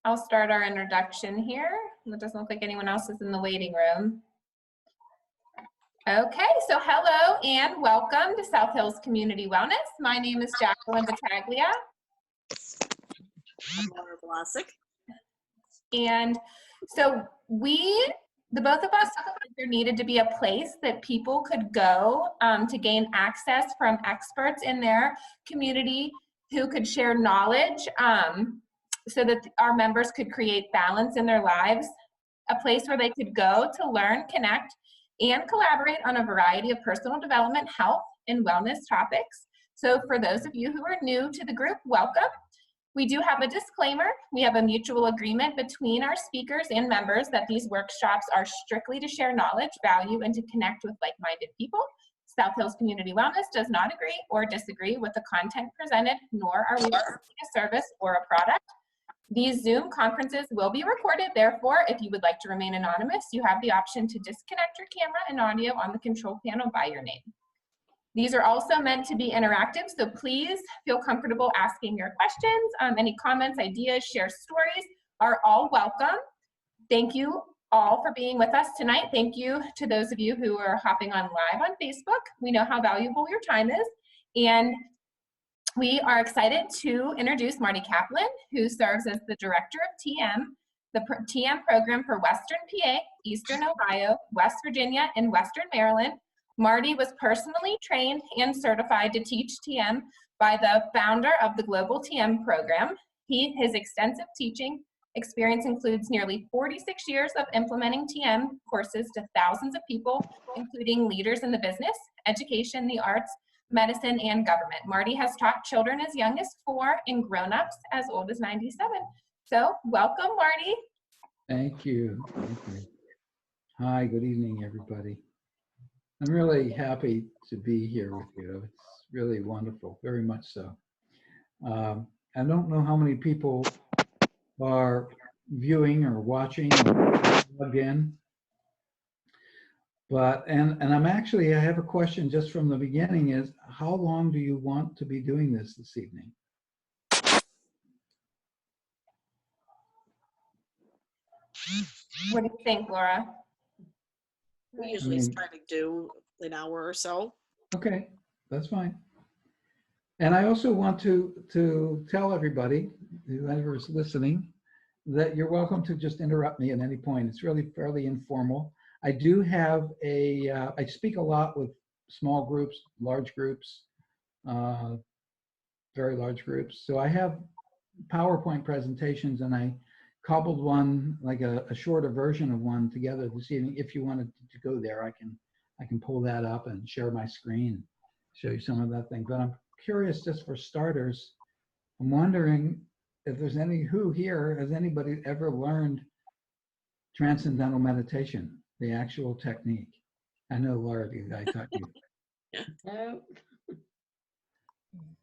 I'll start our introduction here. It doesn't look like anyone else is in the waiting room. Okay, so hello and welcome to South Hills Community Wellness. My name is Jacqueline Battaglia. I'm Laura Vlasic. And so the both of us, there needed to be a place that people could go to gain access from experts in their community who could share knowledge so that our members could create balance in their lives, a place where they could go to learn, connect, and collaborate on a variety of personal development, health, and wellness topics. So for those of you who are new to the group, welcome. We do have a disclaimer. We have a mutual agreement between our speakers and members that these workshops are strictly to share knowledge, value, and to connect with like-minded people. South Hills Community Wellness does not agree or disagree with the content presented, nor are we promoting a service or a product. These Zoom conferences will be recorded. Therefore, if you would like to remain anonymous, you have the option to disconnect your camera and audio on the control panel by your name. These are also meant to be interactive, so please feel comfortable asking your questions. Any comments, ideas, share stories are all welcome. Thank you all for being with us tonight. Thank you to those of you who are hopping on live on Facebook. We know how valuable your time is. And we are excited to introduce Marty Caplan, who serves as the Director of TM, the TM program for Western PA, Eastern Ohio, West Virginia, and Western Maryland. Marty was personally trained and certified to teach TM by the founder of the Global TM program. His extensive teaching experience includes nearly 46 years of implementing TM courses to thousands of people, including leaders in the business, education, the arts, medicine, and government. Marty has taught children as young as 4 and grown-ups as old as 97. So welcome, Marty. Thank you. Thank you. Hi, good evening, everybody. I'm really happy to be here with you. It's really wonderful, very much so. I don't know how many people are viewing or watching or plug in, but and I have a question just from the beginning is, how long do you want to be doing this evening? What do you think, Laura? We usually try to do an hour or so. Okay, that's fine. And I also want to tell everybody, whoever is listening, that you're welcome to just interrupt me at any point. It's really fairly informal. I do have I speak a lot with small groups, large groups, very large groups. So I have PowerPoint presentations, and I cobbled one, like a shorter version of one together this evening. If you wanted to go there, I can pull that up and share my screen, show you some of that thing. But I'm curious, just for starters, I'm wondering if there's who here, has anybody ever learned Transcendental Meditation, the actual technique? I know, Laura, I taught you. No.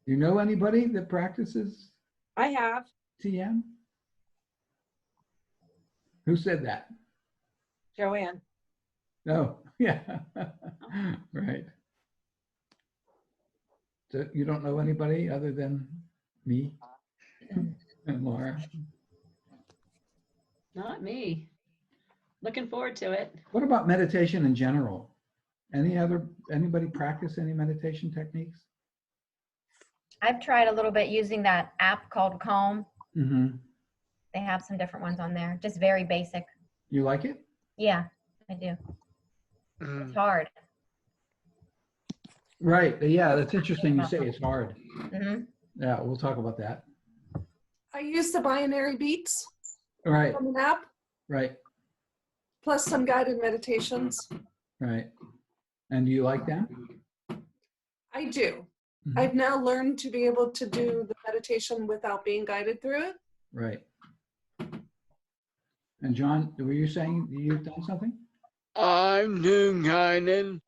You know anybody that practices I have. TM? Who said that? Joanne. No, yeah, right. So you don't know anybody other than me and Laura? Not me. Looking forward to it. What about meditation in general? Anybody practice any meditation techniques? I've tried a little bit using that app called Calm. Mm-hmm. They have some different ones on there, just very basic. You like it? Yeah, I do. It's hard. Right. Yeah, that's interesting you say it's hard. Mm-hmm. Yeah, we'll talk about that. I use the binary beats Right. from an app, Right. plus some guided meditations. Right. And do you like that? I do. Mhm. I've now learned to be able to do the meditation without being guided through it. Right. And John, were you saying you've done something? I'm doing guided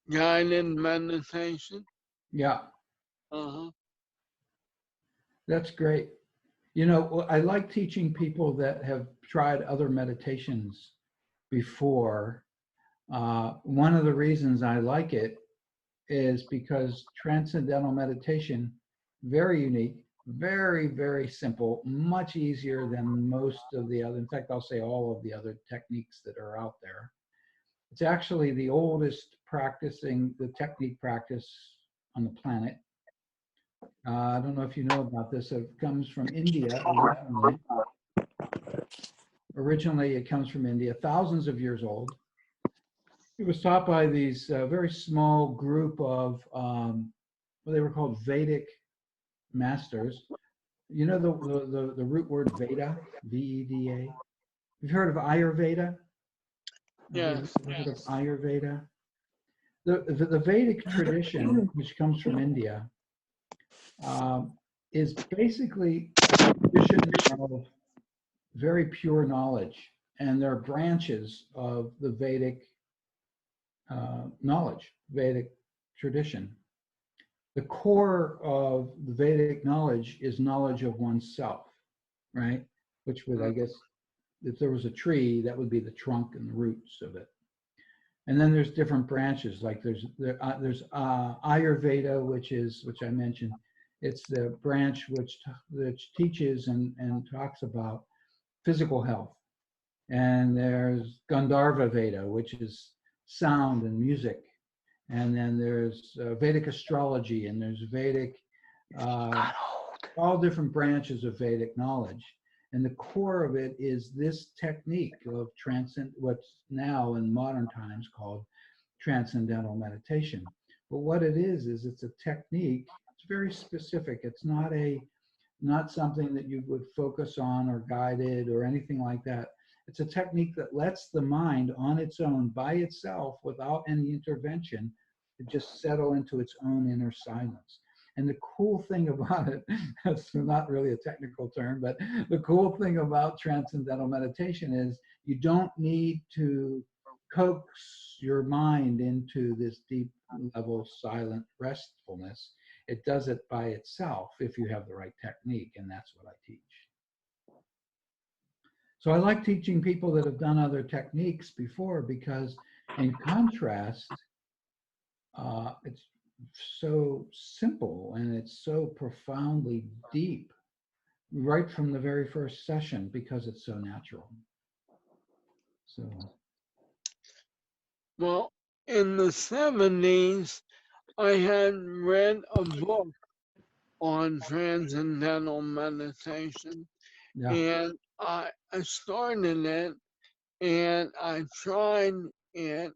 meditation. Yeah, Uh-huh. that's great. You know, I like teaching people that have tried other meditations before. One of the reasons I like it is because Transcendental Meditation, very unique, Very, very simple, much easier than most of the other, in fact, I'll say all of the other techniques that are out there. It's actually the oldest the technique practice on the planet. I don't know if you know about this. It comes from India originally. Originally, it comes from India, thousands of years old. It was taught by these very small group of, well, they were called Vedic masters. You know the root word Veda, V-E-D-A? You've heard of Ayurveda? Yes. Heard of Ayurveda? The Vedic tradition, which comes from India, is basically a tradition of very pure knowledge. And there are branches of the Vedic knowledge, Vedic tradition. The core of the Vedic knowledge is knowledge of oneself, right? Which would, I guess, if there was a tree, that would be the trunk and the roots of it. And then there's different branches, like there's Ayurveda, which I mentioned. It's the branch which teaches and talks about physical health. And there's Gandharva Veda, which is sound and music. And then there's Vedic astrology, and there's Vedic, all different branches of Vedic knowledge. And the core of it is this technique of what's now in modern times called Transcendental Meditation. But what it is it's a technique. It's very specific. It's not something that you would focus on or guided or anything like that. It's a technique that lets the mind on its own, by itself, without any intervention, to just settle into its own inner silence. And the cool thing about it, it's not really a technical term, but the cool thing about Transcendental Meditation is you don't need to coax your mind into this deep level silent restfulness. It does it by itself if you have the right technique, and that's what I teach. So I like teaching people that have done other techniques before, because in contrast, it's so simple and it's so profoundly deep right from the very first session, because it's so natural. So, Well, in the 70s, I had read a book on transcendental meditation, yeah. and I started it, and I tried it,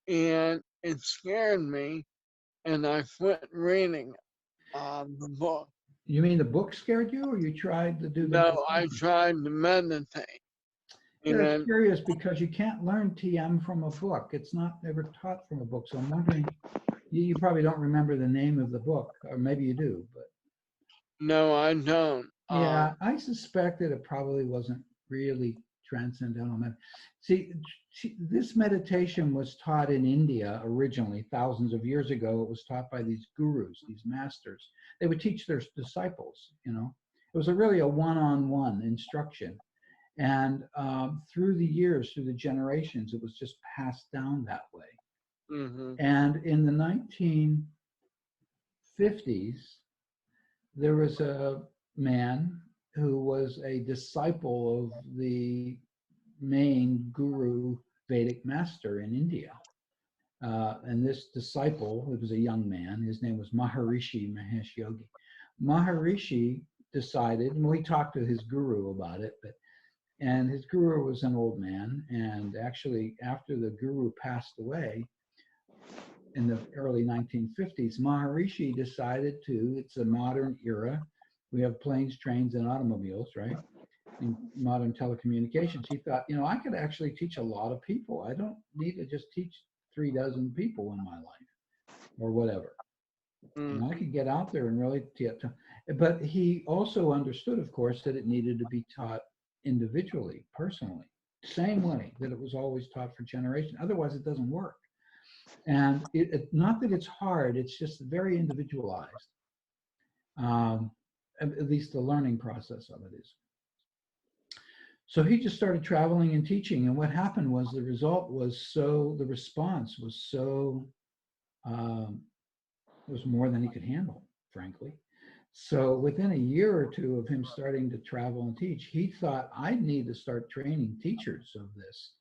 and it scared me, and I quit reading the book. You mean the book scared you, or you tried to do the No, I meditation? tried to meditate. Yeah, it's And curious because you can't learn TM from a book. It's not ever taught from a book. So I'm wondering, you probably don't remember the name of the book, or maybe you do, but no, I don't. yeah, I suspect that it probably wasn't really transcendental. See, this meditation was taught in India originally, thousands of years ago. It was taught by these gurus, these masters. They would teach their disciples, you know. It was really a one-on-one instruction. And through the years, through the generations, it was just passed down that way. Mm-hmm. And in the 1950s, there was a man who was a disciple of the main guru Vedic master in India. And this disciple, it was a young man, his name was Maharishi Mahesh Yogi. Maharishi decided, and we talked to his guru about it, and his guru was an old man, and actually after the guru passed away in the early 1950s, Maharishi decided it's a modern era. We have planes, trains, and automobiles, right? In modern telecommunications. He thought, I could actually teach a lot of people. I don't need to just teach 36 people in my life or whatever. Mm-hmm. And I could get out there and really but he also understood, of course, that it needed to be taught individually, personally, same way that it was always taught for generations. Otherwise, it doesn't work. And not that it's hard, it's just very individualized. At least the learning process of it is. So he just started traveling and teaching. And what happened was the response was so, it was more than he could handle, frankly. So within a year or two of him starting to travel and teach, he thought, I need to start training teachers of this.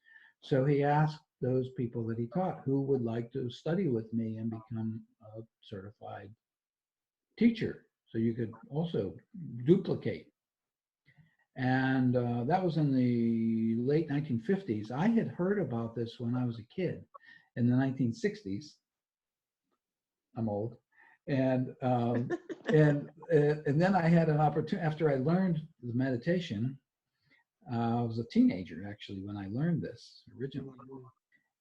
So he asked those people that he taught who would like to study with me and become a certified teacher. So you could also duplicate. And that was in the late 1950s. I had heard about this when I was a kid in the 1960s. I'm old. And and then I had an opportunity after I learned the meditation. I was a teenager actually when I learned this originally,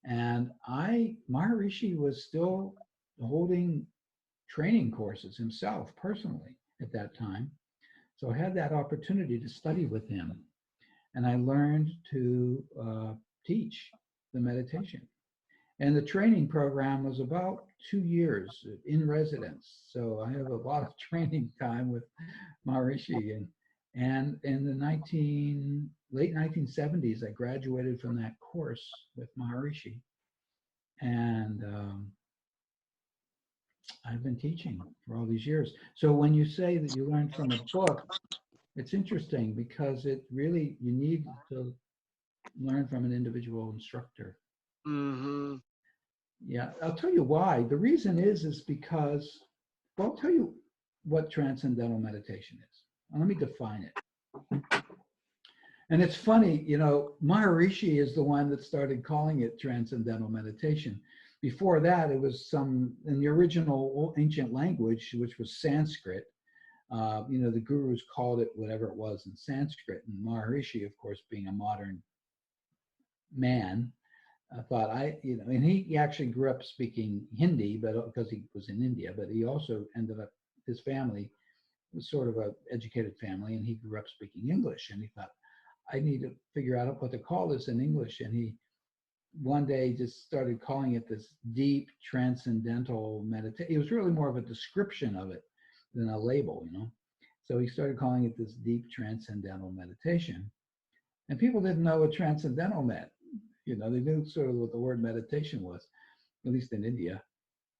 and Maharishi was still holding training courses himself personally at that time. So I had that opportunity to study with him, and I learned to teach the meditation. And the training program was about 2 years in residence. So I have a lot of training time with Maharishi. And in the late 1970s, I graduated from that course with Maharishi. And I've been teaching for all these years. So when you say that you learned from a book, it's interesting because it really, you need to learn from an individual instructor. Mm-hmm. Yeah, I'll tell you why. The reason is because, well, I'll tell you what transcendental meditation is. Let me define it. And it's funny, you know, Maharishi is the one that started calling it transcendental meditation. Before that, it was in the original ancient language, which was Sanskrit. You know, the gurus called it whatever it was in Sanskrit. And Maharishi, of course, being a modern man, I thought and he actually grew up speaking Hindi, but because he was in India, but he also ended up, his family was sort of an educated family, and he grew up speaking English. And he thought, I need to figure out what to call this in English. And he one day just started calling it this deep transcendental meditation. It was really more of a description of it than a label, you know. So he started calling it this deep transcendental meditation. And people didn't know what transcendental meant. You know, they knew sort of what the word meditation was, at least in India.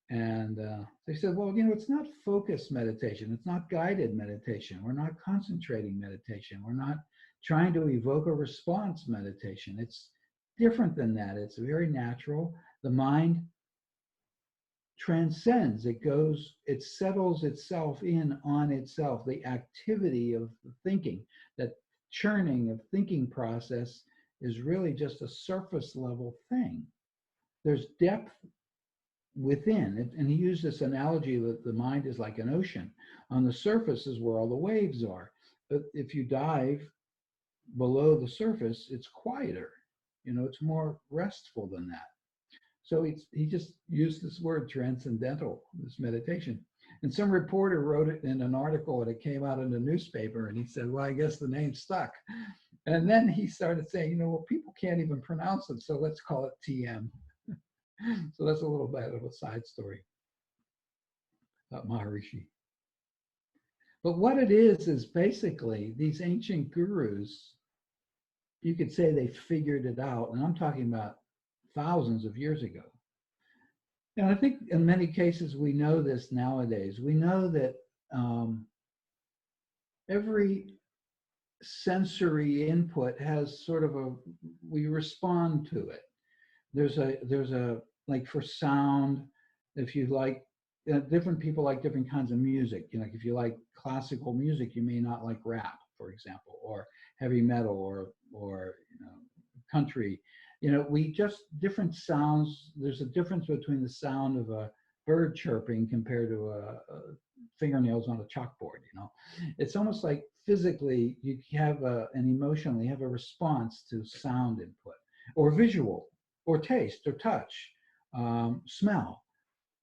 And they said, well, you know, it's not focused meditation. It's not guided meditation. We're not concentrating meditation. We're not trying to evoke a response meditation. It's different than that. It's very natural. The mind transcends. It settles itself in on itself. The activity of thinking, that churning of thinking process is really just a surface level thing. There's depth within, and he used this analogy that the mind is like an ocean. On the surface is where all the waves are, but if you dive below the surface, it's quieter. You know, it's more restful than that. So he just used this word transcendental, this meditation. And some reporter wrote it in an article and it came out in the newspaper, and he said, well, I guess the name stuck. And then he started saying, you know, well, people can't even pronounce it, so let's call it TM. So that's a little bit of a side story about Maharishi. But what it is basically these ancient gurus, you could say they figured it out. And I'm talking about thousands of years ago. And I think in many cases we know this nowadays. We know that every sensory input has sort of we respond to it. There's a like for sound, if you like, different people like different kinds of music. You know, if you like classical music, you may not like rap, for example, or heavy metal, or you know, country. You know, we just different sounds. There's a difference between the sound of a bird chirping compared to a fingernails on a chalkboard. You know, it's almost like physically you have and emotionally have a response to sound input, or visual, or taste, or touch, smell.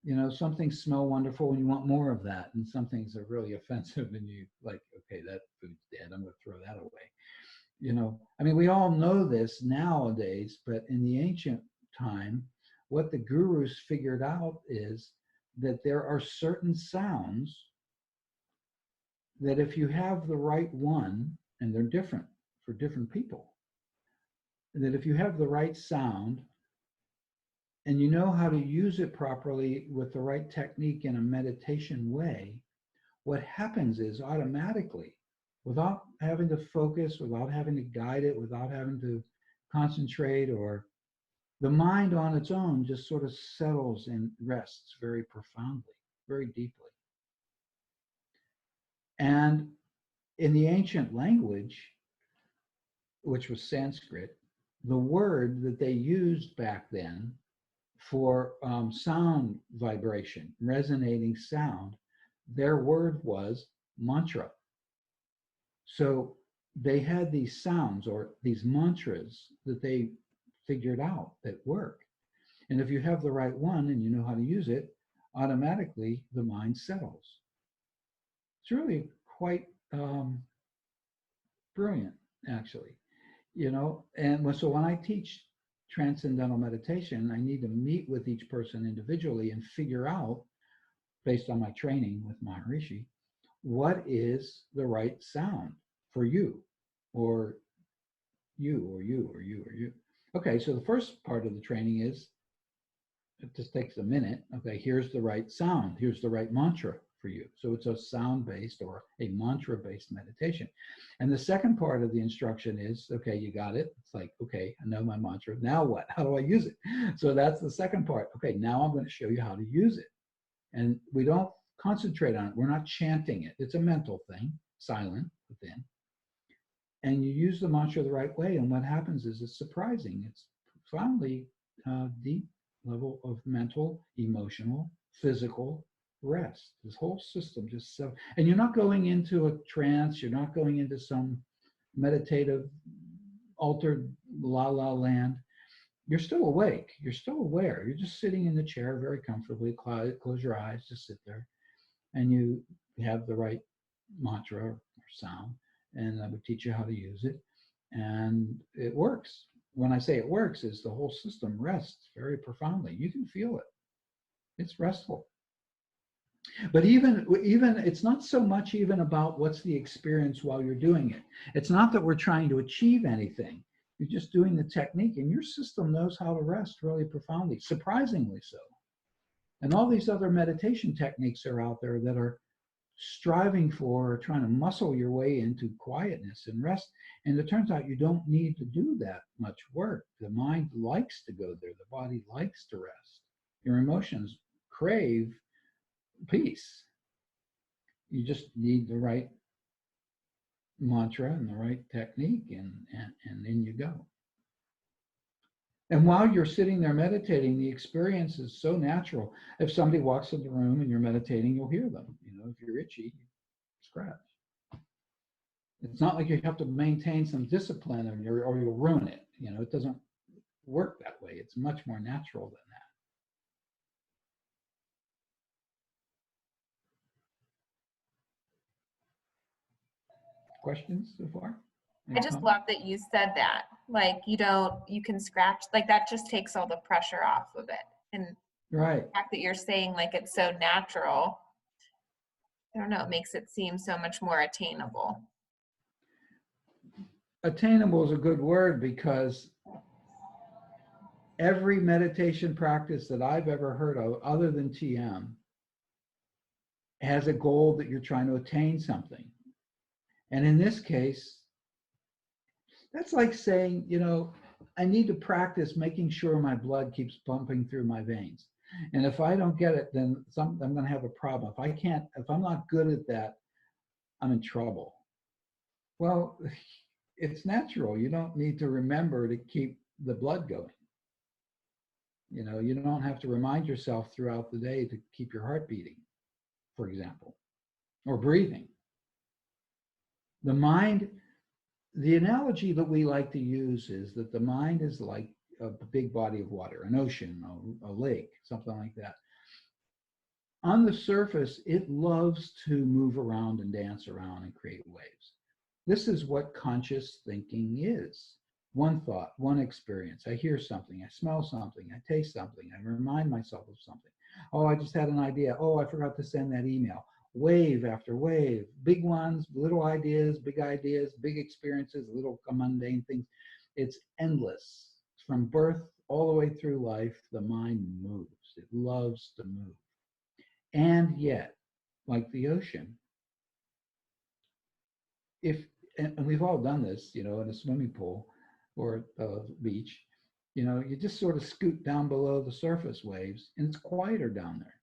You know, some things smell wonderful and you want more of that, and some things are really offensive and you like, okay, that food's dead, I'm going to throw that away. You know, I mean, we all know this nowadays, but in the ancient time, what the gurus figured out is that there are certain sounds that if you have the right one, and they're different for different people, that if you have the right sound and you know how to use it properly with the right technique in a meditation way, what happens is automatically, without having to focus, without having to guide it, without having to concentrate, or the mind on its own just sort of settles and rests very profoundly, very deeply. And in the ancient language, which was Sanskrit, the word that they used back then for sound vibration, resonating sound, their word was mantra. So they had these sounds or these mantras that they figured out that work. And if you have the right one and you know how to use it, automatically the mind settles. It's really quite brilliant, actually. And so when I teach transcendental meditation, I need to meet with each person individually and figure out, based on my training with Maharishi, what is the right sound for you, or you, or you, or you, or you. Okay, so the first part of the training is, it just takes a minute. Okay, here's the right sound. Here's the right mantra for you. So it's a sound-based or a mantra-based meditation. And the second part of the instruction is, okay, you got it. It's like, okay, I know my mantra. Now what? How do I use it? So that's the second part. Okay, now I'm going to show you how to use it. And we don't concentrate on it. We're not chanting it. It's a mental thing, silent within. And you use the mantra the right way. And what happens is it's surprising. It's profoundly deep level of mental, emotional, physical rest. This whole system just so, and you're not going into a trance, you're not going into some meditative, altered la la land. You're still awake, you're still aware. You're just sitting in the chair very comfortably, close your eyes, just sit there, and you have the right mantra or sound, and I would teach you how to use it, and it works. When I say it works, is the whole system rests very profoundly. You can feel it. It's restful. But even it's not so much even about what's the experience while you're doing it. It's not that we're trying to achieve anything. You're just doing the technique, and your system knows how to rest really profoundly, surprisingly so. And all these other meditation techniques are out there that are striving for, or trying to muscle your way into quietness and rest. And it turns out you don't need to do that much work. The mind likes to go there. The body likes to rest. Your emotions crave peace. You just need the right mantra and the right technique, and then you go. And while you're sitting there meditating, the experience is so natural. If somebody walks in the room and you're meditating, you'll hear them. If you're itchy, scratch. It's not like you have to maintain some discipline or you'll ruin it. It doesn't work that way. It's much more natural than that. Questions so far? I just love that you said that. Like, you can scratch, like that just takes all the pressure off of it. And right. The fact that you're saying like it's so natural, I don't know, it makes it seem so much more attainable. Attainable is a good word, because every meditation practice that I've ever heard of, other than TM, has a goal that you're trying to attain something. And in this case, that's like saying, I need to practice making sure my blood keeps pumping through my veins. And if I don't get it, then I'm going to have a problem. If I'm not good at that, I'm in trouble. Well, it's natural. You don't need to remember to keep the blood going. You don't have to remind yourself throughout the day to keep your heart beating, for example, or breathing. The mind, the analogy that we like to use is that the mind is like a big body of water, an ocean, a lake, something like that. On the surface, it loves to move around and dance around and create waves. This is what conscious thinking is. One thought, one experience. I hear something, I smell something, I taste something, I remind myself of something. Oh, I just had an idea. Oh, I forgot to send that email. Wave after wave, big ones, little ideas, big experiences, little mundane things. It's endless. From birth all the way through life, the mind moves. It loves to move. And yet, like the ocean, and we've all done this, you know, in a swimming pool or a beach, you know, you just sort of scoot down below the surface waves and it's quieter down there.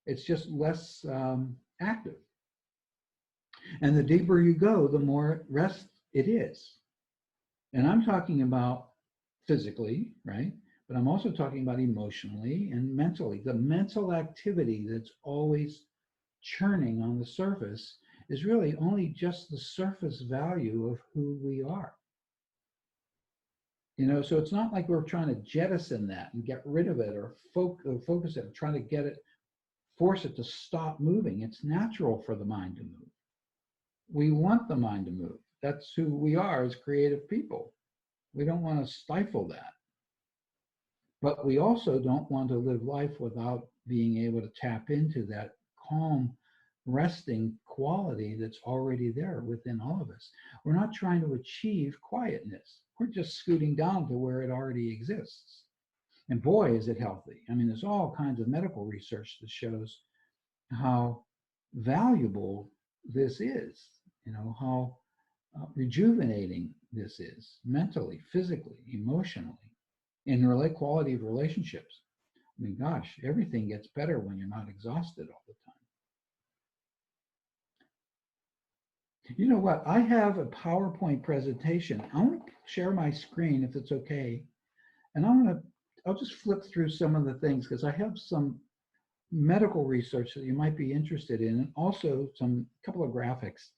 It's just less active. And the deeper you go, the more rest it is. And I'm talking about physically, right? But I'm also talking about emotionally and mentally. The mental activity that's always churning on the surface is really only just the surface value of who we are. You know, so it's not like we're trying to jettison that and get rid of it or focus it, trying to get it, force it to stop moving. It's natural for the mind to move. We want the mind to move. That's who we are as creative people. We don't want to stifle that. But we also don't want to live life without being able to tap into that calm, resting quality that's already there within all of us. We're not trying to achieve quietness. We're just scooting down to where it already exists. And boy, is it healthy. I mean, there's all kinds of medical research that shows how valuable this is, you know, how rejuvenating this is mentally, physically, emotionally, in quality of relationships. I mean, gosh, everything gets better when you're not exhausted all the time. You know what? I have a PowerPoint presentation. I want to share my screen if it's okay. And I'll just flip through some of the things because I have some medical research that you might be interested in, and also a couple of graphics.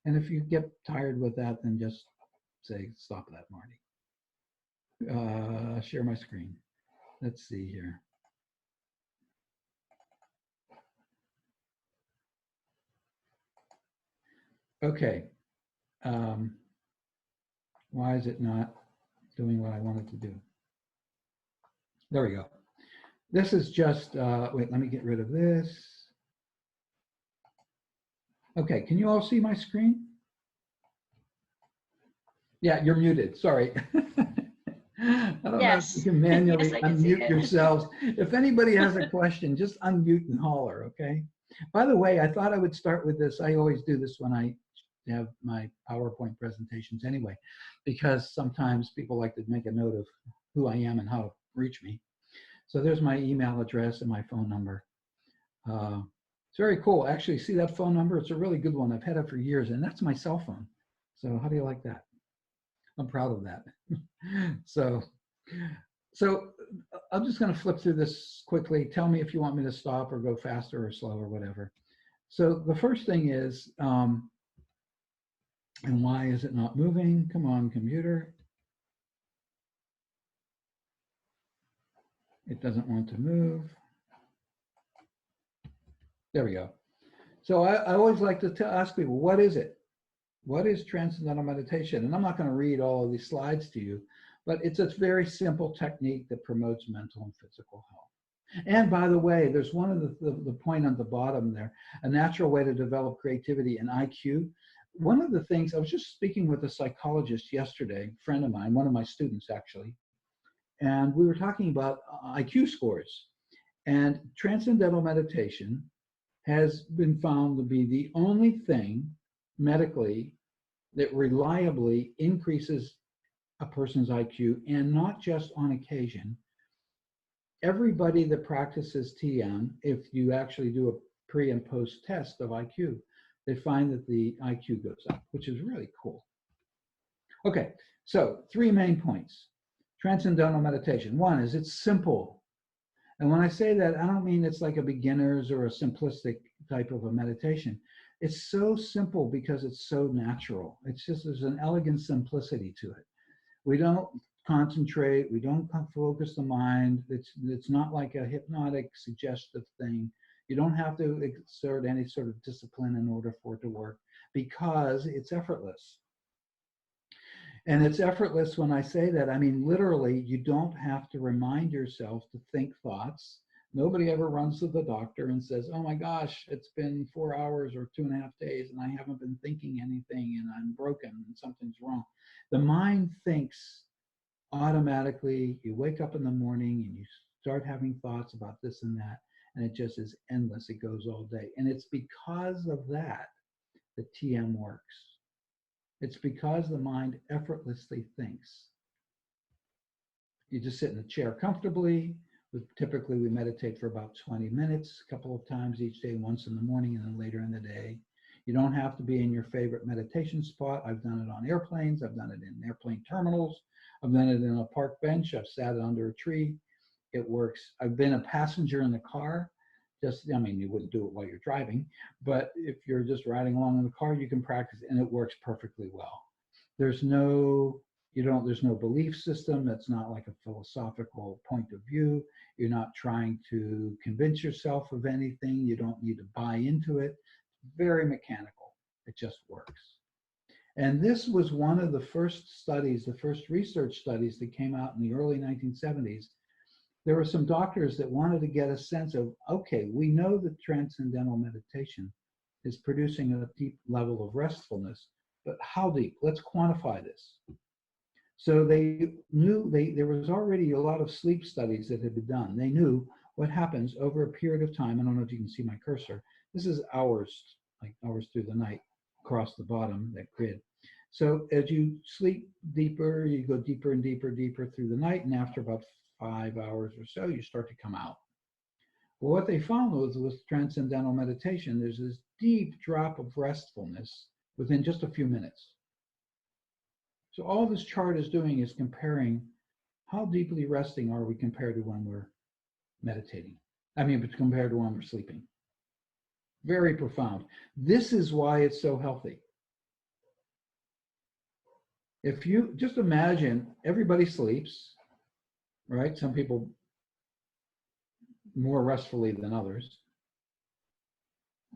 And if you get tired with that, then just say, stop that, Marty. Share my screen. Let's see here. Okay. Why is it not doing what I want it to do? There we go. This is just, wait, let me get rid of this. Okay, can you all see my screen? Yeah, you're muted, sorry. I don't know if you can manually Yes, I can see unmute it. yourselves. If anybody has a question, just unmute and holler, okay? By the way, I thought I would start with this. I always do this when I have my PowerPoint presentations anyway, because sometimes people like to make a note of who I am and how to reach me. So there's my email address and my phone number. It's very cool. Actually, see that phone number? It's a really good one. I've had it for years, and that's my cell phone. So how do you like that? I'm proud of that. So I'm just going to flip through this quickly. Tell me if you want me to stop or go faster or slow or whatever. So the first thing is, and why is it not moving? Come on, computer. It doesn't want to move. There we go. So I always like to ask people, what is it? What is Transcendental Meditation? And I'm not going to read all of these slides to you, but it's a very simple technique that promotes mental and physical health. And by the way, there's one of the point on the bottom there, a natural way to develop creativity and IQ. One of the things, I was just speaking with a psychologist yesterday, a friend of mine, one of my students actually, and we were talking about IQ scores. And Transcendental Meditation has been found to be the only thing medically that reliably increases a person's IQ, and not just on occasion. Everybody that practices TM, if you actually do a pre and post test of IQ, they find that the IQ goes up, which is really cool. Okay, so 3 main points. Transcendental meditation. One is it's simple. And when I say that, I don't mean it's like a beginner's or a simplistic type of a meditation. It's so simple because it's so natural. It's just, there's an elegant simplicity to it. We don't concentrate, we don't focus the mind. It's not like a hypnotic, suggestive thing. You don't have to exert any sort of discipline in order for it to work because it's effortless. And it's effortless when I say that, I mean, literally, you don't have to remind yourself to think thoughts. Nobody ever runs to the doctor and says, oh my gosh, it's been 4 hours or 2.5 days and I haven't been thinking anything and I'm broken and something's wrong. The mind thinks automatically. You wake up in the morning and you start having thoughts about this and that, and it just is endless. It goes all day. And it's because of that that TM works. It's because the mind effortlessly thinks. You just sit in a chair comfortably. Typically, we meditate for about 20 minutes, a couple of times each day, once in the morning and then later in the day. You don't have to be in your favorite meditation spot. I've done it on airplanes. I've done it in airplane terminals. I've done it in a park bench. I've sat under a tree. It works. I've been a passenger in the car. I mean, you wouldn't do it while you're driving, but if you're just riding along in the car, you can practice, and it works perfectly well. There's no belief system. That's not like a philosophical point of view. You're not trying to convince yourself of anything. You don't need to buy into it. Very mechanical. It just works. And this was one of the first studies, the first research studies that came out in the early 1970s. There were some doctors that wanted to get a sense of, okay, we know that transcendental meditation is producing a deep level of restfulness, but how deep? Let's quantify this. So they knew there was already a lot of sleep studies that had been done. They knew what happens over a period of time. I don't know if you can see my cursor. This is hours, like hours through the night across the bottom, that grid. So as you sleep deeper, you go deeper and deeper, deeper through the night. And after about 5 hours or so, you start to come out. Well, what they found was with transcendental meditation, there's this deep drop of restfulness within just a few minutes. So all this chart is doing is comparing how deeply resting are we compared to when we're meditating. I mean, compared to when we're sleeping. Very profound. This is why it's so healthy. If you just imagine, everybody sleeps, right? Some people more restfully than others.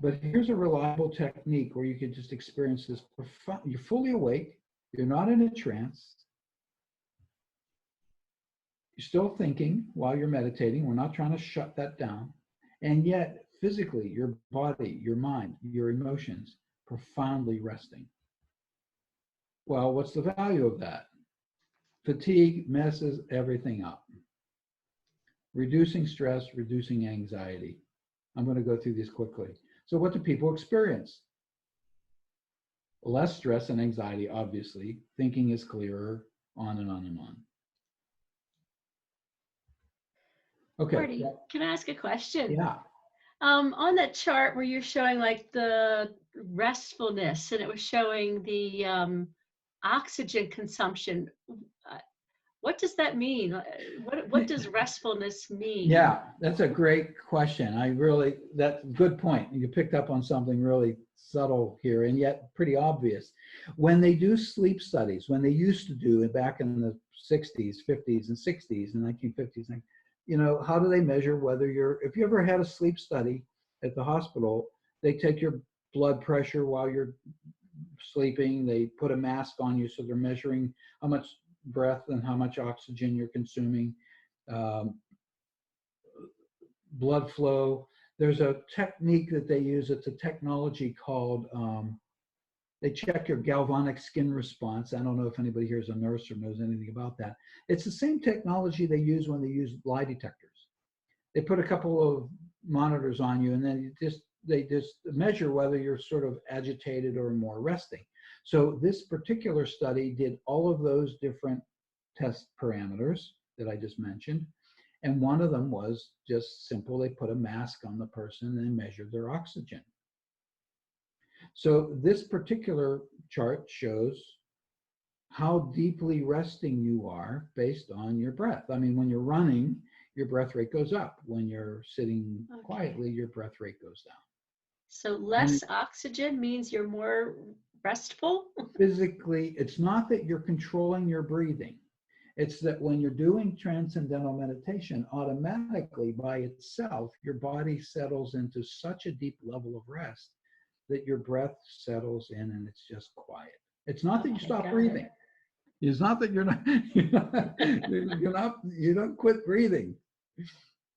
But here's a reliable technique where you can just experience this profound, you're fully awake, you're not in a trance, you're still thinking while you're meditating. We're not trying to shut that down. And yet, physically, your body, your mind, your emotions, profoundly resting. Well, what's the value of that? Fatigue messes everything up. Reducing stress, reducing anxiety. I'm going to go through these quickly. So what do people experience? Less stress and anxiety, obviously. Thinking is clearer, on and on and on. Okay. Marty, can I ask a question? Yeah. On that chart where you're showing like the restfulness and it was showing the oxygen consumption, what does that mean? What does restfulness mean? Yeah, that's a great question. That's a good point. You picked up on something really subtle here and yet pretty obvious. When they do sleep studies, when they used to do it back in the 60s, 50s, and 60s, and 1950s, how do they measure whether if you ever had a sleep study at the hospital, they take your blood pressure while you're sleeping, they put a mask on you, so they're measuring how much breath and how much oxygen you're consuming, blood flow. There's a technique that they use. It's a technology called, they check your galvanic skin response. I don't know if anybody here is a nurse or knows anything about that. It's the same technology they use when they use lie detectors. They put a couple of monitors on you and then they just measure whether you're sort of agitated or more resting. So this particular study did all of those different test parameters that I just mentioned. And one of them was just simple. They put a mask on the person and they measured their oxygen. So this particular chart shows how deeply resting you are based on your breath. I mean, when you're running, your breath rate goes up. When you're sitting quietly, your breath rate goes down. So less oxygen means you're more restful? Physically, it's not that you're controlling your breathing. It's that when you're doing transcendental meditation, automatically by itself, your body settles into such a deep level of rest that your breath settles in and it's just quiet. It's not that you stop breathing. It's not that you don't quit breathing.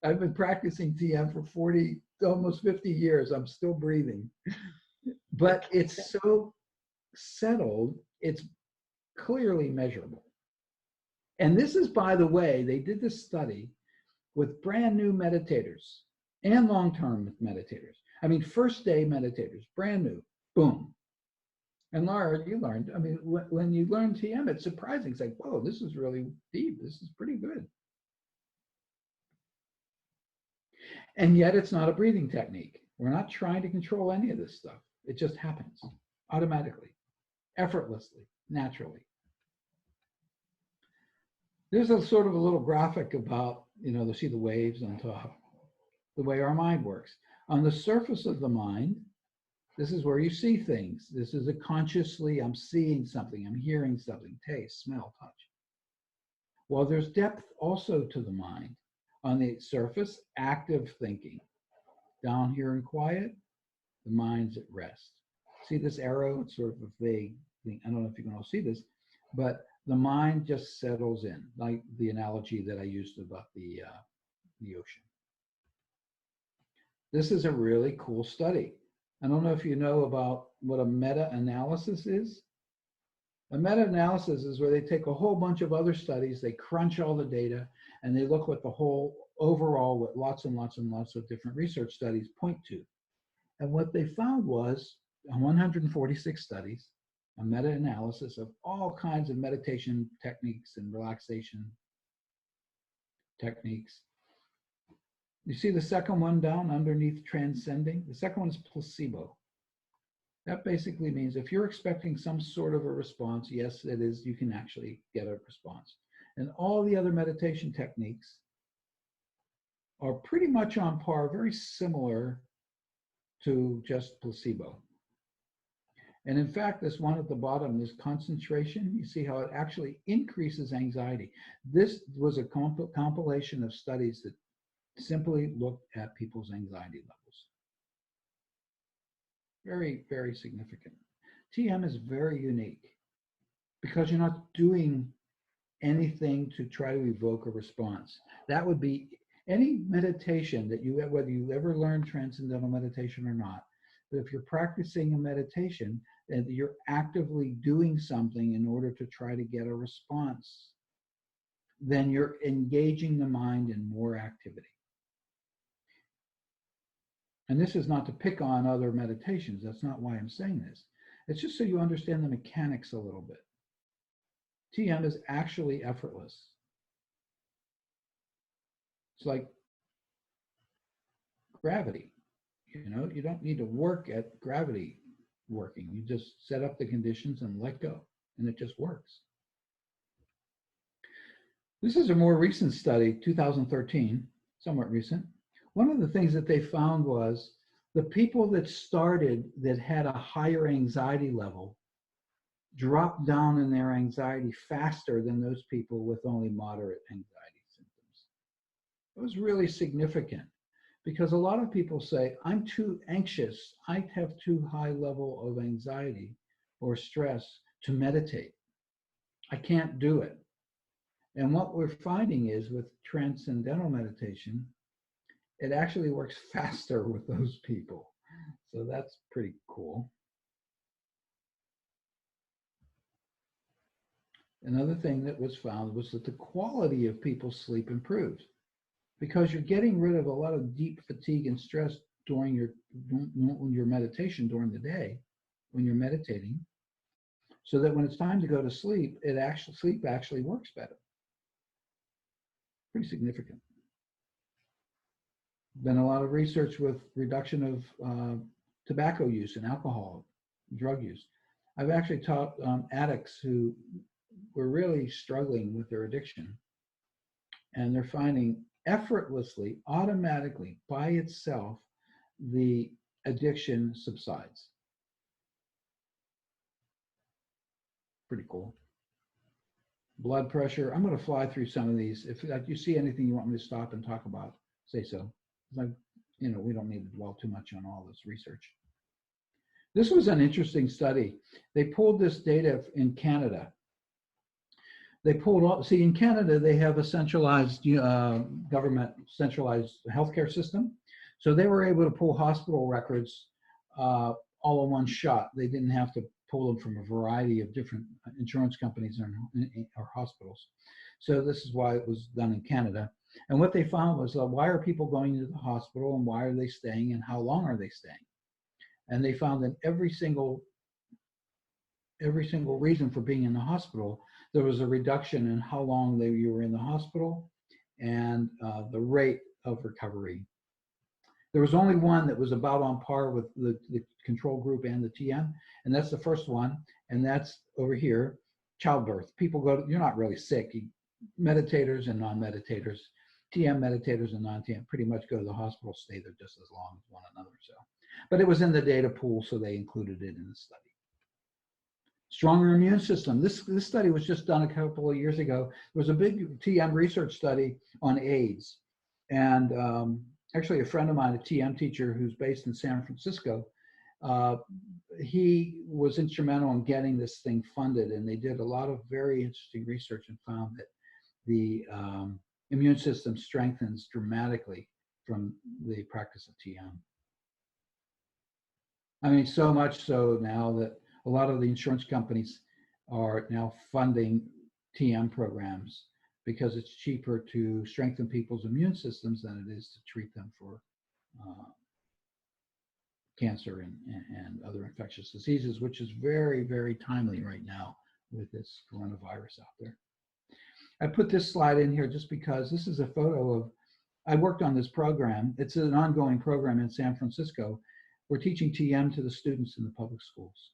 I've been practicing TM for almost 50 years. I'm still breathing. But it's so settled, it's clearly measurable. And this is, by the way, they did this study with brand new meditators and long-term meditators. I mean, first day meditators, brand new, boom. And Laura, you learned, I mean, when you learn TM, it's surprising. It's like, whoa, this is really deep. This is pretty good. And yet it's not a breathing technique. We're not trying to control any of this stuff. It just happens automatically, effortlessly, naturally. There's a sort of a little graphic about, you see the waves on top, the way our mind works. On the surface of the mind, this is where you see things. This is a consciously, I'm seeing something, I'm hearing something, taste, smell, touch. Well, there's depth also to the mind. On the surface, active thinking. Down here in quiet, the mind's at rest. See this arrow? It's sort of a vague thing. I don't know if you can all see this, but the mind just settles in, like the analogy that I used about the ocean. This is a really cool study. I don't know if you know about what a meta-analysis is. A meta-analysis is where they take a whole bunch of other studies, they crunch all the data, and they look what the whole overall, what lots and lots and lots of different research studies point to. And what they found was 146 studies, a meta-analysis of all kinds of meditation techniques and relaxation techniques. You see the second one down underneath transcending? The second one is placebo. That basically means if you're expecting some sort of a response, yes, it is, you can actually get a response. And all the other meditation techniques are pretty much on par, very similar to just placebo. And in fact, this one at the bottom, this concentration, you see how it actually increases anxiety. This was a compilation of studies that simply looked at people's anxiety levels. Very, very significant. TM is very unique because you're not doing anything to try to evoke a response. That would be any meditation that you, whether you ever learn transcendental meditation or not, but if you're practicing a meditation and you're actively doing something in order to try to get a response, then you're engaging the mind in more activity. And this is not to pick on other meditations. That's not why I'm saying this. It's just so you understand the mechanics a little bit. TM is actually effortless. It's like gravity. You don't need to work at gravity working. You just set up the conditions and let go, and it just works. This is a more recent study, 2013, somewhat recent. One of the things that they found was the people that started that had a higher anxiety level dropped down in their anxiety faster than those people with only moderate anxiety symptoms. It was really significant because a lot of people say, I'm too anxious, I have too high level of anxiety or stress to meditate. I can't do it. And what we're finding is with transcendental meditation, it actually works faster with those people. So that's pretty cool. Another thing that was found was that the quality of people's sleep improved because you're getting rid of a lot of deep fatigue and stress during your meditation during the day, when you're meditating, so that when it's time to go to sleep, sleep actually works better. Pretty significant. Been a lot of research with reduction of tobacco use and alcohol, drug use. I've actually taught addicts who were really struggling with their addiction, and they're finding effortlessly, automatically, by itself, the addiction subsides. Pretty cool. Blood pressure. I'm going to fly through some of these. If you see anything you want me to stop and talk about, say so. Like, we don't need to dwell too much on all this research. This was an interesting study. They pulled this data in Canada. They pulled all, see, in Canada, they have a centralized government, centralized healthcare system. So they were able to pull hospital records all in one shot. They didn't have to pull them from a variety of different insurance companies or hospitals. So this is why it was done in Canada. And what they found was, why are people going to the hospital and why are they staying and how long are they staying? And they found that every single every single reason for being in the hospital, there was a reduction in how long you were in the hospital and the rate of recovery. There was only one that was about on par with the control group and the TM, and that's the first one, and that's over here, childbirth. People go, you're not really sick. Meditators and non-meditators, TM meditators and non-TM pretty much go to the hospital, stay there just as long as one another. So, but it was in the data pool, so they included it in the study. Stronger immune system. This study was just done a couple of years ago. There was a big TM research study on AIDS. And actually a friend of mine, a TM teacher who's based in San Francisco, he was instrumental in getting this thing funded. And they did a lot of very interesting research and found that the immune system strengthens dramatically from the practice of TM. I mean, so much so now that a lot of the insurance companies are now funding TM programs because it's cheaper to strengthen people's immune systems than it is to treat them for cancer and other infectious diseases, which is very, very timely right now with this coronavirus out there. I put this slide in here just because this is a photo of, I worked on this program. It's an ongoing program in San Francisco. We're teaching TM to the students in the public schools.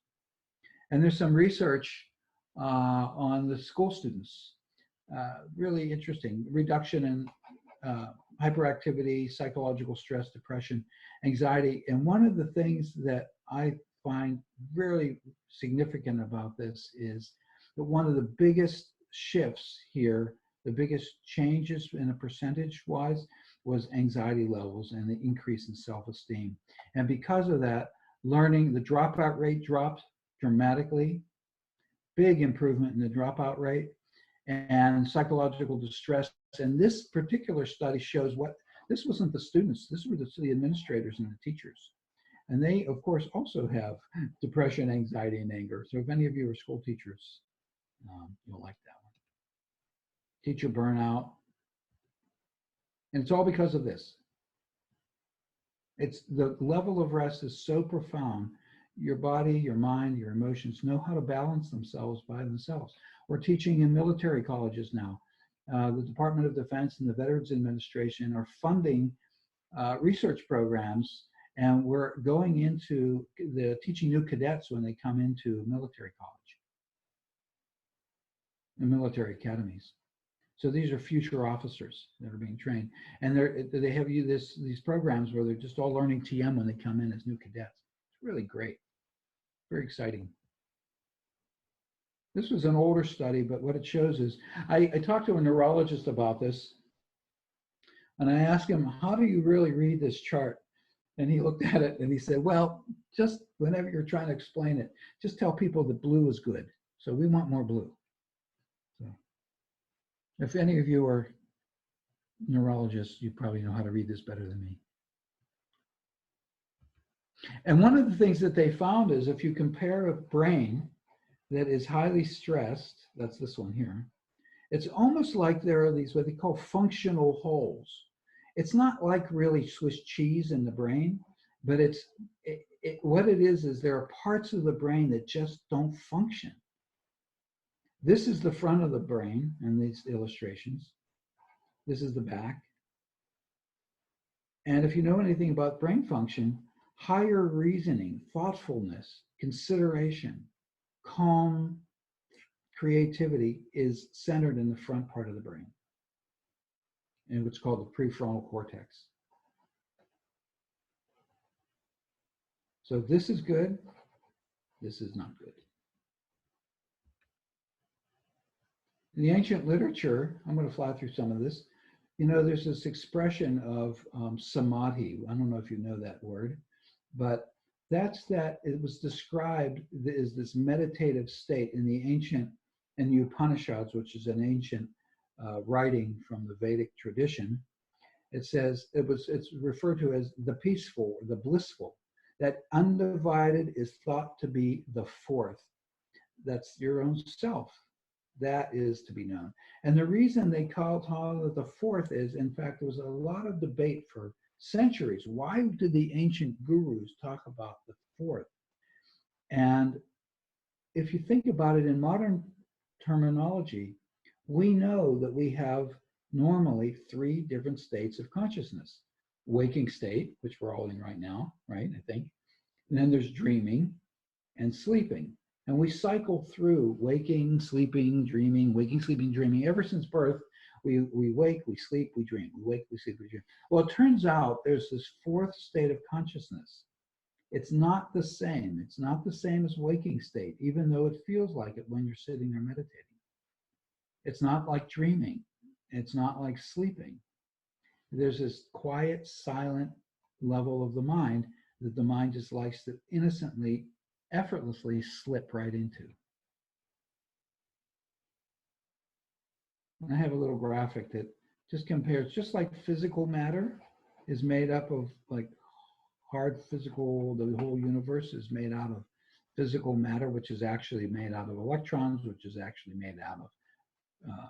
And there's some research on the school students. Really interesting. Reduction in hyperactivity, psychological stress, depression, anxiety. And one of the things that I find really significant about this is that one of the biggest shifts here, the biggest changes in a percentage-wise, was anxiety levels and the increase in self-esteem. And because of that, learning, the dropout rate dropped dramatically, big improvement in the dropout rate, and psychological distress. And this particular study shows what, this wasn't the students, this were the administrators and the teachers. And they, of course, also have depression, anxiety, and anger. So if any of you are school teachers, you'll like that one. Teacher burnout. And it's all because of this. It's the level of rest is so profound. Your body, your mind, your emotions know how to balance themselves by themselves. We're teaching in military colleges now. The Department of Defense and the Veterans Administration are funding research programs, and we're going into teaching new cadets when they come into military college and military academies. So these are future officers that are being trained, and they have these programs where they're just all learning TM when they come in as new cadets. It's really great, very exciting. This was an older study, but what it shows is, I talked to a neurologist about this, and I asked him, how do you really read this chart? And he looked at it and he said, well, just whenever you're trying to explain it, just tell people that blue is good. So we want more blue. So if any of you are neurologists, you probably know how to read this better than me. And one of the things that they found is if you compare a brain that is highly stressed, that's this one here, it's almost like there are these what they call functional holes. It's not like really Swiss cheese in the brain, but what it is there are parts of the brain that just don't function. This is the front of the brain in these illustrations. This is the back. And if you know anything about brain function, higher reasoning, thoughtfulness, consideration, calm, creativity is centered in the front part of the brain, and what's called the prefrontal cortex. So this is good, this is not good. In the ancient literature, I'm going to fly through some of this. You know, there's this expression of samadhi. I don't know if you know that word, but it was described as this meditative state in the ancient, in the Upanishads, which is an ancient writing from the Vedic tradition. It says, it's referred to as the peaceful, or the blissful. That undivided is thought to be the fourth. That's your own self. That is to be known. And the reason they call it the fourth is, in fact, there was a lot of debate for centuries. Why did the ancient gurus talk about the fourth? And if you think about it in modern terminology, we know that we have normally 3 different states of consciousness. Waking state, which we're all in right now, right, I think. And then there's dreaming and sleeping. And we cycle through waking, sleeping, dreaming, waking, sleeping, dreaming. Ever since birth, we wake, we sleep, we dream. We wake, we sleep, we dream. Well, it turns out there's this 4th state of consciousness. It's not the same. It's not the same as waking state, even though it feels like it when you're sitting there meditating. It's not like dreaming. It's not like sleeping. There's this quiet, silent level of the mind that the mind just likes to innocently, effortlessly slip right into. And I have a little graphic that just compares, just like physical matter is made up of like hard physical, the whole universe is made out of physical matter, which is actually made out of electrons, which is actually made out of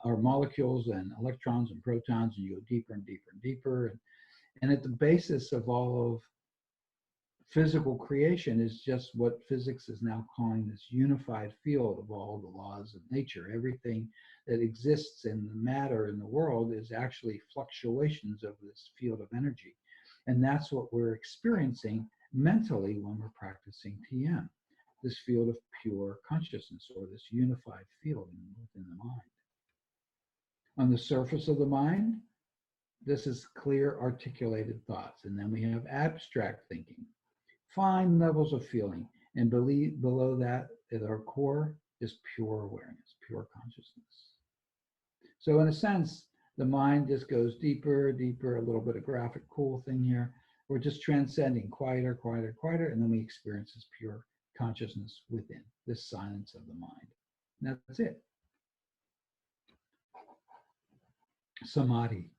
our molecules and electrons and protons, and you go deeper and deeper and deeper. And at the basis of all of physical creation is just what physics is now calling this unified field of all the laws of nature. Everything that exists in the matter in the world is actually fluctuations of this field of energy. And that's what we're experiencing mentally when we're practicing TM, this field of pure consciousness, or this unified field within the mind. On the surface of the mind, this is clear, articulated thoughts. And then we have abstract thinking, fine levels of feeling. And below that, at our core, is pure awareness, pure consciousness. So in a sense, the mind just goes deeper, deeper, a little bit of graphic, cool thing here. We're just transcending quieter, quieter, quieter, and then we experience this pure consciousness within, this silence of the mind. And that's it. Samadhi.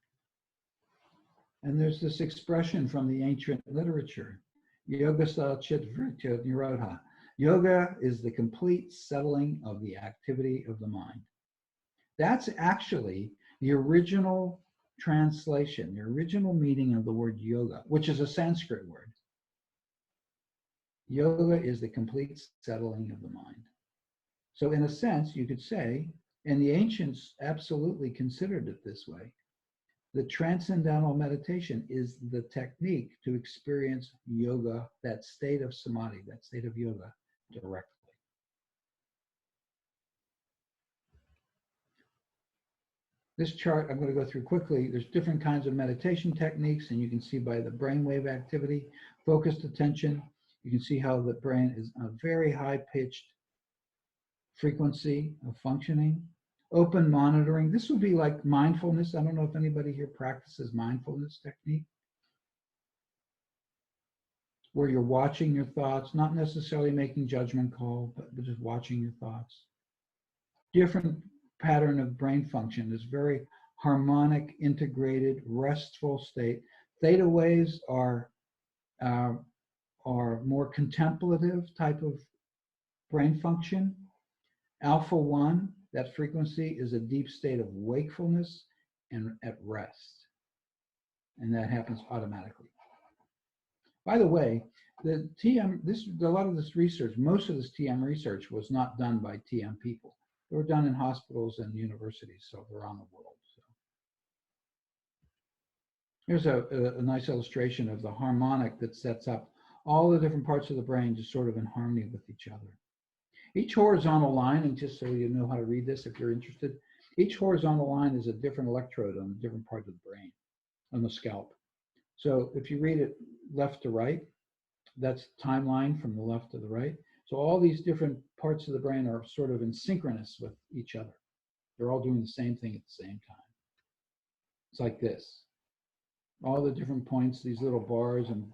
And there's this expression from the ancient literature, Yogasa Chitvritya Nirodha. Yoga is the complete settling of the activity of the mind. That's actually the original translation, the original meaning of the word yoga, which is a Sanskrit word. Yoga is the complete settling of the mind. So in a sense, you could say, and the ancients absolutely considered it this way, the Transcendental Meditation is the technique to experience yoga, that state of samadhi, that state of yoga, directly. This chart I'm going to go through quickly. There's different kinds of meditation techniques, and you can see by the brainwave activity, focused attention, you can see how the brain is a very high-pitched frequency of functioning. Open monitoring. This would be like mindfulness. I don't know if anybody here practices mindfulness technique, where you're watching your thoughts, not necessarily making judgment call, but just watching your thoughts. Different pattern of brain function is very harmonic, integrated, restful state. Theta waves are more contemplative type of brain function. Alpha 1, that frequency, is a deep state of wakefulness and at rest. And that happens automatically. By the way, the TM, a lot of this research, most of this TM research was not done by TM people. They were done in hospitals and universities, so around the world. So here's a nice illustration of the harmonic that sets up all the different parts of the brain just sort of in harmony with each other. Each horizontal line, and just so you know how to read this if you're interested, each horizontal line is a different electrode on a different part of the brain, on the scalp. So if you read it left to right, that's timeline from the left to the right. So all these different parts of the brain are sort of in synchronous with each other. They're all doing the same thing at the same time. It's like this. All the different points, these little bars and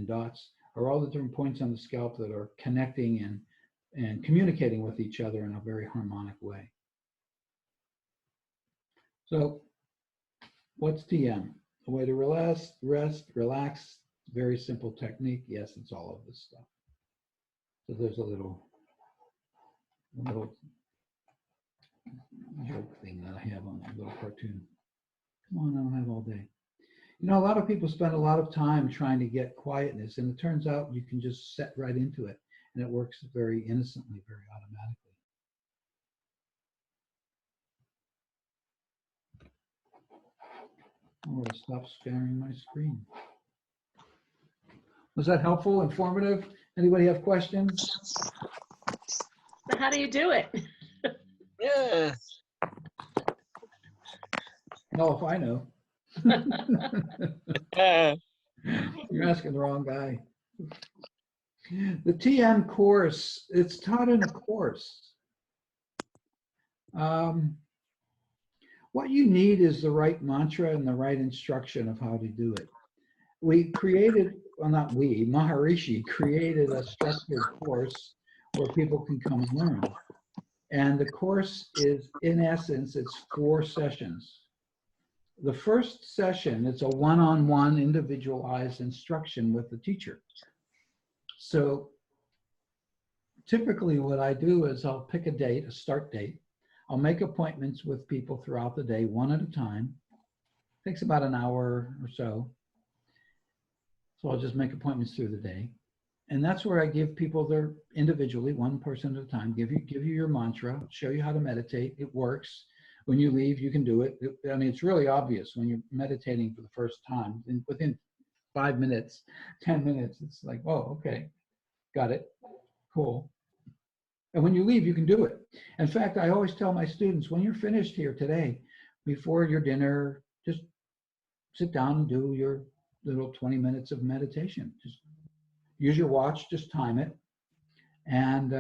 dots, are all the different points on the scalp that are connecting and communicating with each other in a very harmonic way. So what's TM? A way to rest, relax, very simple technique. Yes, it's all of this stuff. So there's a little joke thing that I have on that little cartoon. Come on, I don't have all day. You know, a lot of people spend a lot of time trying to get quietness, and it turns out you can just set right into it. and it works very innocently, very automatically. I'm going to stop sharing my screen. Was that helpful, informative? Anybody have questions? So how do you do it? Yeah. No, if I know. You're asking the wrong guy. The TM course, it's taught in a course. What you need is the right mantra and the right instruction of how to do it. We created, well, not we, Maharishi created a structured course where people can come and learn. And the course is, in essence, it's 4 sessions. The first session, it's a one-on-one individualized instruction with the teacher. So typically what I do is I'll pick a date, a start date. I'll make appointments with people throughout the day, one at a time. It takes about an hour or so. So I'll just make appointments through the day. And that's where I give people their individually, one person at a time, give you your mantra, show you how to meditate. It works. When you leave, you can do it. I mean, it's really obvious when you're meditating for the first time. And within 5 minutes, 10 minutes, it's like, oh, okay, got it, cool. And when you leave, you can do it. In fact, I always tell my students, when you're finished here today, before your dinner, just sit down and do your little 20 minutes of meditation. Just use your watch, just time it. And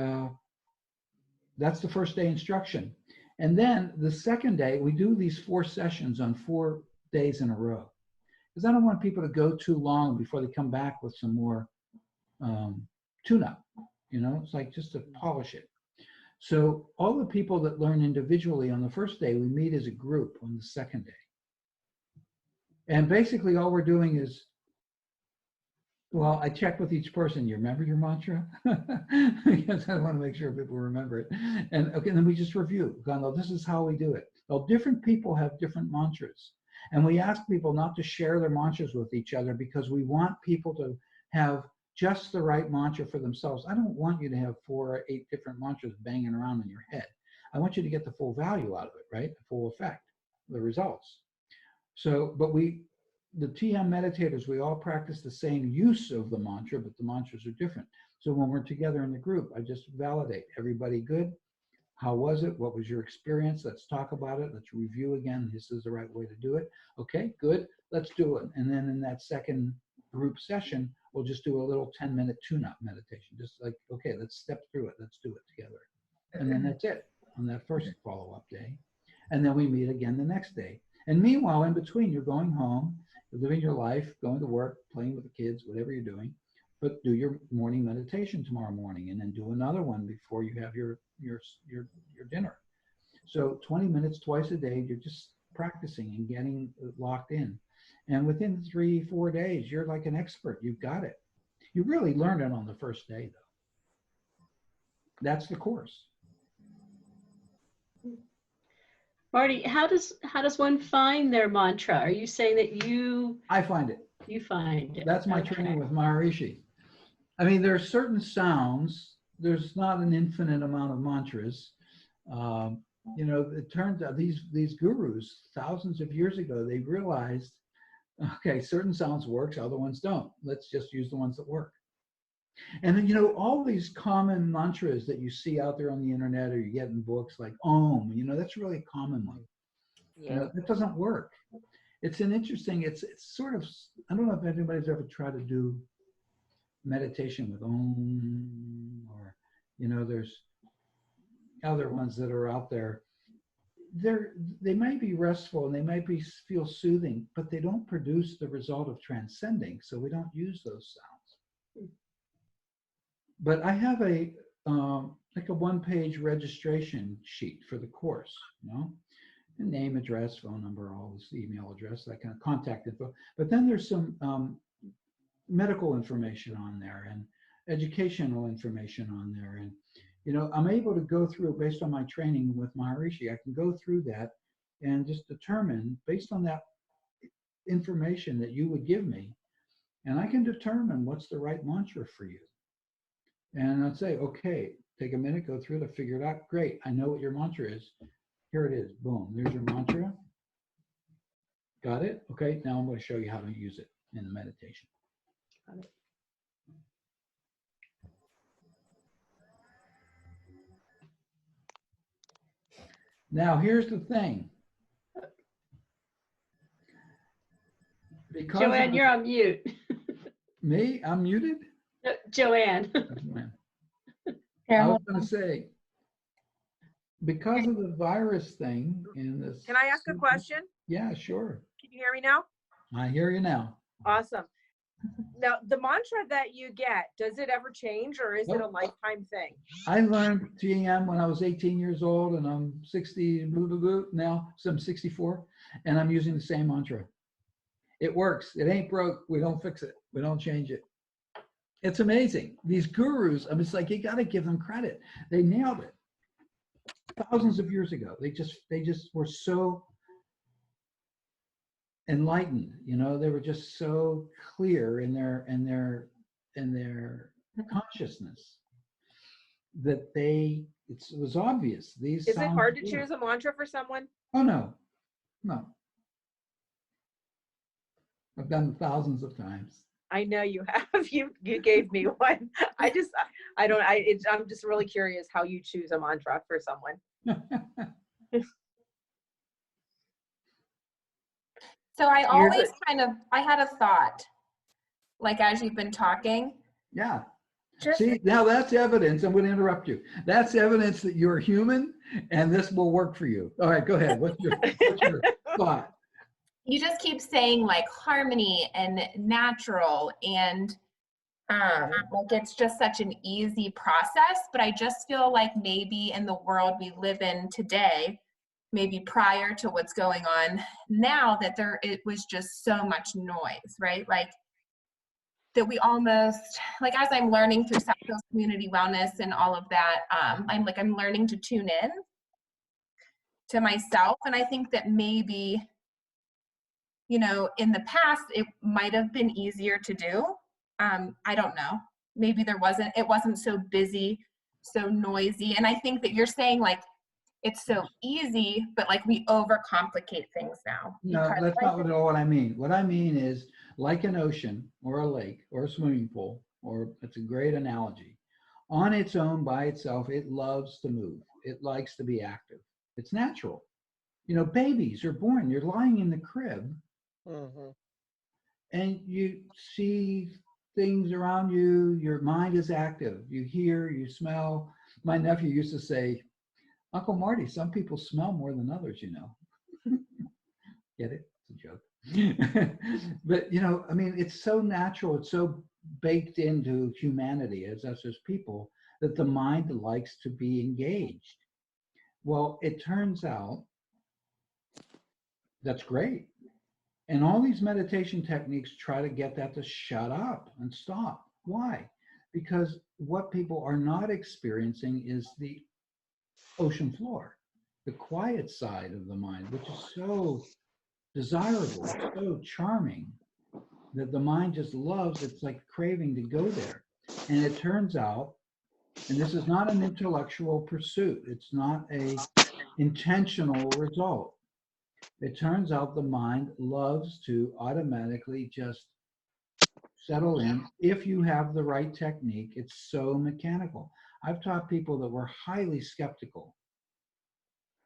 that's the first day instruction. And then the second day, we do these 4 sessions on 4 days in a row. Because I don't want people to go too long before they come back with some more tune-up. You know, it's like just to polish it. So all the people that learn individually on the first day, we meet as a group on the second day. And basically all we're doing is, well, I check with each person, you remember your mantra? Because I want to make sure people remember it. And okay, then we just review. Well, this is how we do it. Well, different people have different mantras. And we ask people not to share their mantras with each other because we want people to have just the right mantra for themselves. I don't want you to have 4 or 8 different mantras banging around in your head. I want you to get the full value out of it, right? The full effect, the results. So, but the TM meditators, we all practice the same use of the mantra, but the mantras are different. So when we're together in the group, I just validate, everybody good? How was it? What was your experience? Let's talk about it. Let's review again. This is the right way to do it. Okay, good. Let's do it. And then in that second group session, we'll just do a little 10-minute tune-up meditation. Just like, okay, let's step through it. Let's do it together. And then that's it on that first follow-up day. And then we meet again the next day. And meanwhile, in between, you're going home, you're living your life, going to work, playing with the kids, whatever you're doing. But do your morning meditation tomorrow morning, and then do another one before you have your dinner. So 20 minutes twice a day, you're just practicing and getting locked in. And within 3-4 days, you're like an expert. You've got it. You really learn it on the first day, though. That's the course. Marty, how does one find their mantra? Are you saying that I find it. You find it? That's my training with Maharishi. I mean, there are certain sounds. There's not an infinite amount of mantras. You know, it turns out these gurus, thousands of years ago, they realized, okay, certain sounds work, other ones don't. Let's just use the ones that work. And then, you know, all these common mantras that you see out there on the internet or you get in books like Om, you know, that's really a common one. Yeah. You know, it doesn't work. It's an interesting, it's sort of, I don't know if anybody's ever tried to do meditation with Om, or, you know, there's other ones that are out there. They might be restful and they might feel soothing, but they don't produce the result of transcending, so we don't use those sounds. But I have like a 1-page registration sheet for the course, you know, the name, address, phone number, all this, email address, that kind of contact info. But then there's some medical information on there and educational information on there. And, you know, I'm able to go through, based on my training with Maharishi, I can go through that and just determine, based on that information that you would give me, and I can determine what's the right mantra for you. And I'd say, okay, take a minute, go through it, figure it out. Great, I know what your mantra is. Here it is. Boom, there's your mantra. Got it? Okay, now I'm going to show you how to use it in the meditation. Now, here's the thing. Because Joanne, you're on mute. me, I'm muted? No, Joanne. I was going to say, because of the virus thing in this. Can I ask a question? Yeah, sure. Can you hear me now? I hear you now. Awesome. Now, the mantra that you get, does it ever change or is it a Nope. lifetime thing? I learned TM when I was 18 years old, and I'm 60 now, so I'm 64, and I'm using the same mantra. It works. It ain't broke. We don't fix it. We don't change it. It's amazing. These gurus, I mean, it's like you got to give them credit. They nailed it. Thousands of years ago, they just were so enlightened. You know, they were just so clear in their consciousness that it was obvious. These Is it hard to sounds choose a mantra for someone? Oh no. I've done it thousands of times. I know you have. You gave me one. I'm just really curious how you choose a mantra for someone. So I Here's always I had a thought, like as you've been talking. Yeah. Just, See, now that's evidence. I'm going to interrupt you. That's evidence that you're human and this will work for you. All right, go ahead. What's your thought? you just keep saying like harmony and natural and like it's just such an easy process, but I just feel like maybe in the world we live in today, maybe prior to what's going on now, that it was just so much noise, right? Like that we almost, like as I'm learning through South Hills Community Wellness and all of that, I'm learning to tune in to myself. And I think that maybe, you know, in the past, it might have been easier to do. I don't know. Maybe it wasn't so busy, so noisy. And I think that you're saying like, it's so easy, but like we overcomplicate things now. No, that's not what I mean. What I mean is like an ocean or a lake or a swimming pool, or it's a great analogy. On its own, by itself, it loves to move. It likes to be active. It's natural. You know, babies are born, you're lying in the crib and you see things around you, your mind is active. You hear, you smell. My nephew used to say, Uncle Marty, some people smell more than others, you know. Get it? It's a joke. But, you know, I mean, it's so natural. It's so baked into humanity as us as people that the mind likes to be engaged. Well, it turns out that's great. And all these meditation techniques try to get that to shut up and stop. Why? Because what people are not experiencing is the ocean floor, the quiet side of the mind, which is so desirable, so charming, that the mind just loves. It's like craving to go there. And it turns out, and this is not an intellectual pursuit, it's not a intentional result. It turns out the mind loves to automatically just settle in. If you have the right technique, it's so mechanical. I've taught people that were highly skeptical.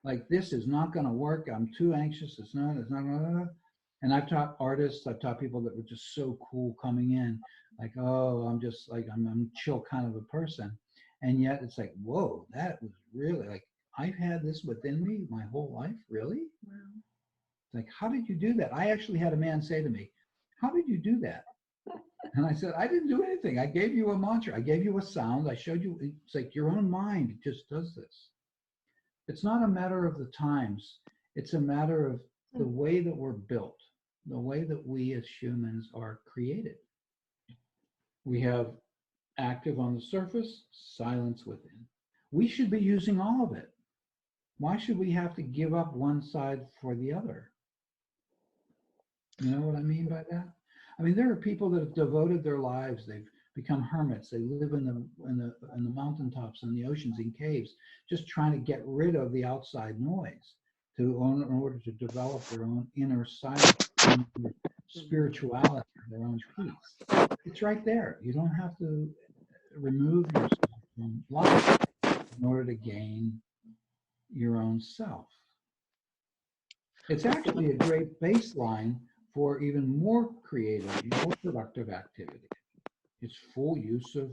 Like, this is not going to work. I'm too anxious. It's not going to. And I've taught artists, I've taught people that were just so cool coming in, like, oh, I'm just like, I'm chill kind of a person. And yet it's like, whoa, that was really like, I've had this within me my whole life. Really? Wow. Like, how did you do that? I actually had a man say to me, how did you do that? And I said, I didn't do anything. I gave you a mantra. I gave you a sound. I showed you. It's like your own mind just does this. It's not a matter of the times. It's a matter of the way that we're built, the way that we as humans are created. We have active on the surface, silence within. We should be using all of it. Why should we have to give up one side for the other? You know what I mean by that? I mean, there are people that have devoted their lives. They've become hermits. They live in the mountaintops and the oceans, in caves, just trying to get rid of the outside noise in order to develop their own inner silence, their spirituality, their own peace. It's right there. You don't have to remove yourself from life in order to gain your own self. It's actually a great baseline for even more creative, more productive activity. It's full use of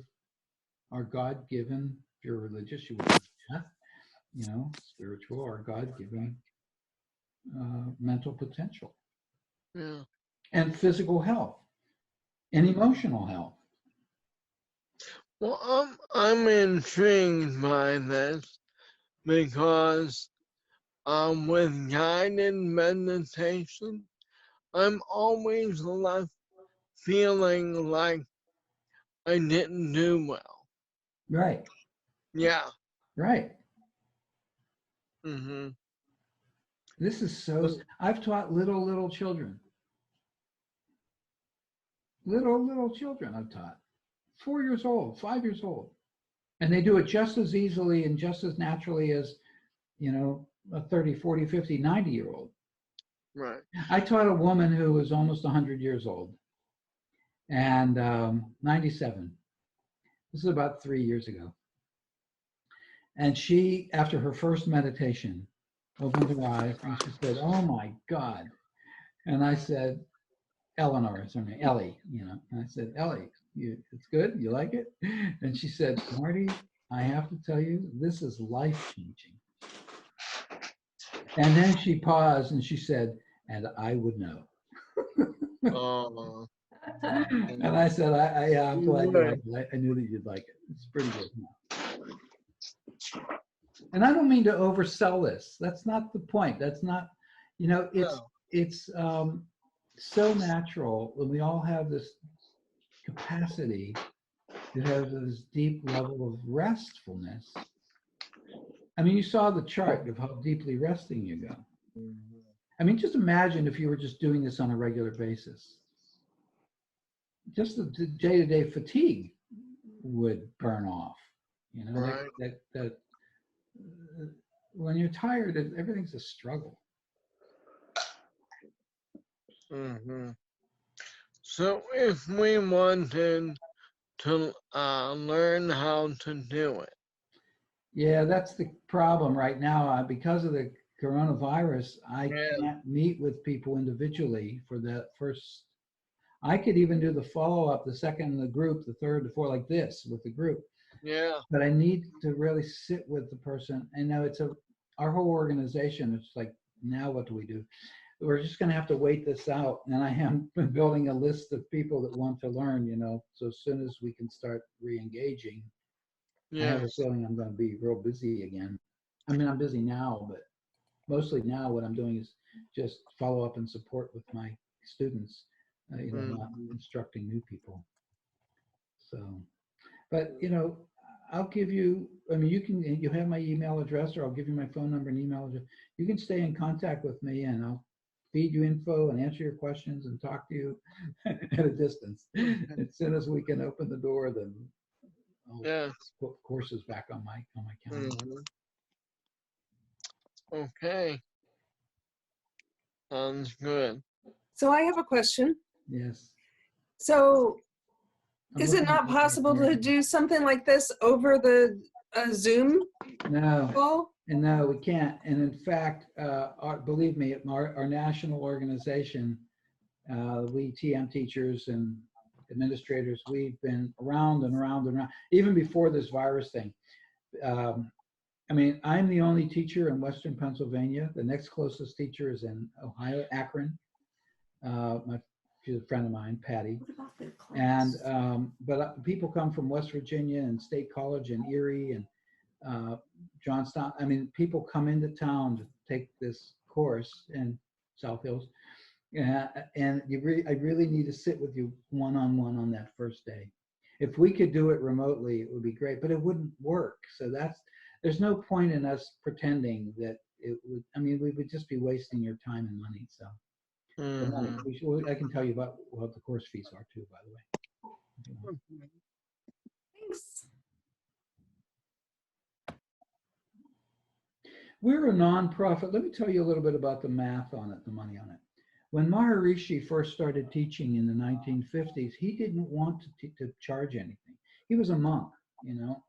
our God-given, if you're religious, you would say that, you know, spiritual or God-given mental potential. Yeah. And physical health and emotional health. Well, I'm intrigued by this because with guided meditation, I'm always left feeling like I didn't do well. Right, Yeah. right. Mm-hmm. This is so, I've taught little children. Little children I've taught. 4 years old, 5 years old. And they do it just as easily and just as naturally as, you know, a 30, 40, 50, 90-year-old. Right. I taught a woman who was almost 100 years old and 97. This is about 3 years ago. And she, after her first meditation, opened her eyes and she said, "Oh my God." And I said, Eleanor is her name, Ellie, you know. And I said, "Ellie, it's good? You like it?" And she said, "Marty, I have to tell you, this is life-changing." And then she paused and she said, "And I would know." Oh. And I said, I'm glad you like it. I knew that you'd like it. It's pretty good. And I don't mean to oversell this. That's not the point. That's not, you know, it's so natural when we all have this capacity to have this deep level of restfulness. I mean, you saw the chart of how deeply resting you go. I mean, just imagine if you were just doing this on a regular basis. Just the day-to-day fatigue would burn off. You know, Right. that when you're tired, everything's a struggle. Mm-hmm. So if we wanted to learn how to do it. Yeah, that's the problem right now. Because of the coronavirus, I can't meet with people individually for that first. I could even do the follow-up, the second in the group, the third, the fourth, like this with the group. Yeah. But I need to really sit with the person. And now our whole organization, it's like, now what do we do? We're just going to have to wait this out. And I am building a list of people that want to learn, you know, so as soon as we can start re-engaging, I have a feeling I'm going to be real busy again. I mean, I'm busy now, but mostly now what I'm doing is just follow up and support with my students, you know, not instructing new people. So, but, you know, I'll give you, I mean, you have my email address, or I'll give you my phone number and email address. You can stay in contact with me and I'll feed you info and answer your questions and talk to you at a distance. As soon as we can open the door, then I'll put courses back on my calendar. Okay. Sounds good. So I have a question. Yes. So is it not possible to do something like this over the Zoom call? And no, we can't. And in fact, believe me, our national organization, we TM teachers and administrators, we've been around and around and around, even before this virus thing. I mean, I'm the only teacher in Western Pennsylvania. The next closest teacher is in Ohio, Akron. She's a friend of mine, Patty. And but people come from West Virginia and State College and Erie and Johnstown. I mean, people come into town to take this course in South Hills. And I really need to sit with you one-on-one on that first day. If we could do it remotely, it would be great, but it wouldn't work. So there's no point in us pretending that it would. I mean, we would just be wasting your time and money. So I can tell you about what the course fees are too, by the way. We're a nonprofit. Let me tell you a little bit about the math on it, the money on it. When Maharishi first started teaching in the 1950s, he didn't want to charge anything. He was a monk, you know,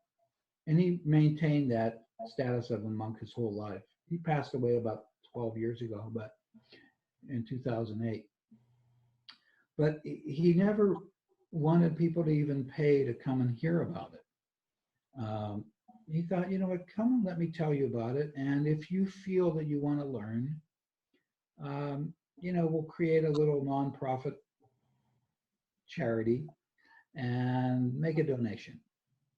and he maintained that status of a monk his whole life. He passed away about 12 years ago, but in 2008. But he never wanted people to even pay to come and hear about it. He thought, you know what, come and let me tell you about it. And if you feel that you want to learn, you know, we'll create a little nonprofit charity and make a donation,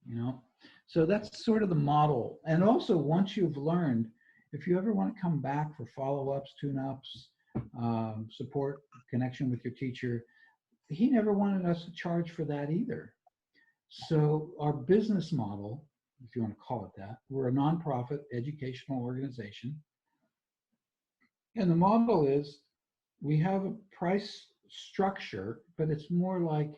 you know. So that's sort of the model. And also, once you've learned, if you ever want to come back for follow-ups, tune-ups, support, connection with your teacher, he never wanted us to charge for that either. So our business model, if you want to call it that, we're a nonprofit educational organization. And the model is we have a price structure, but it's more like,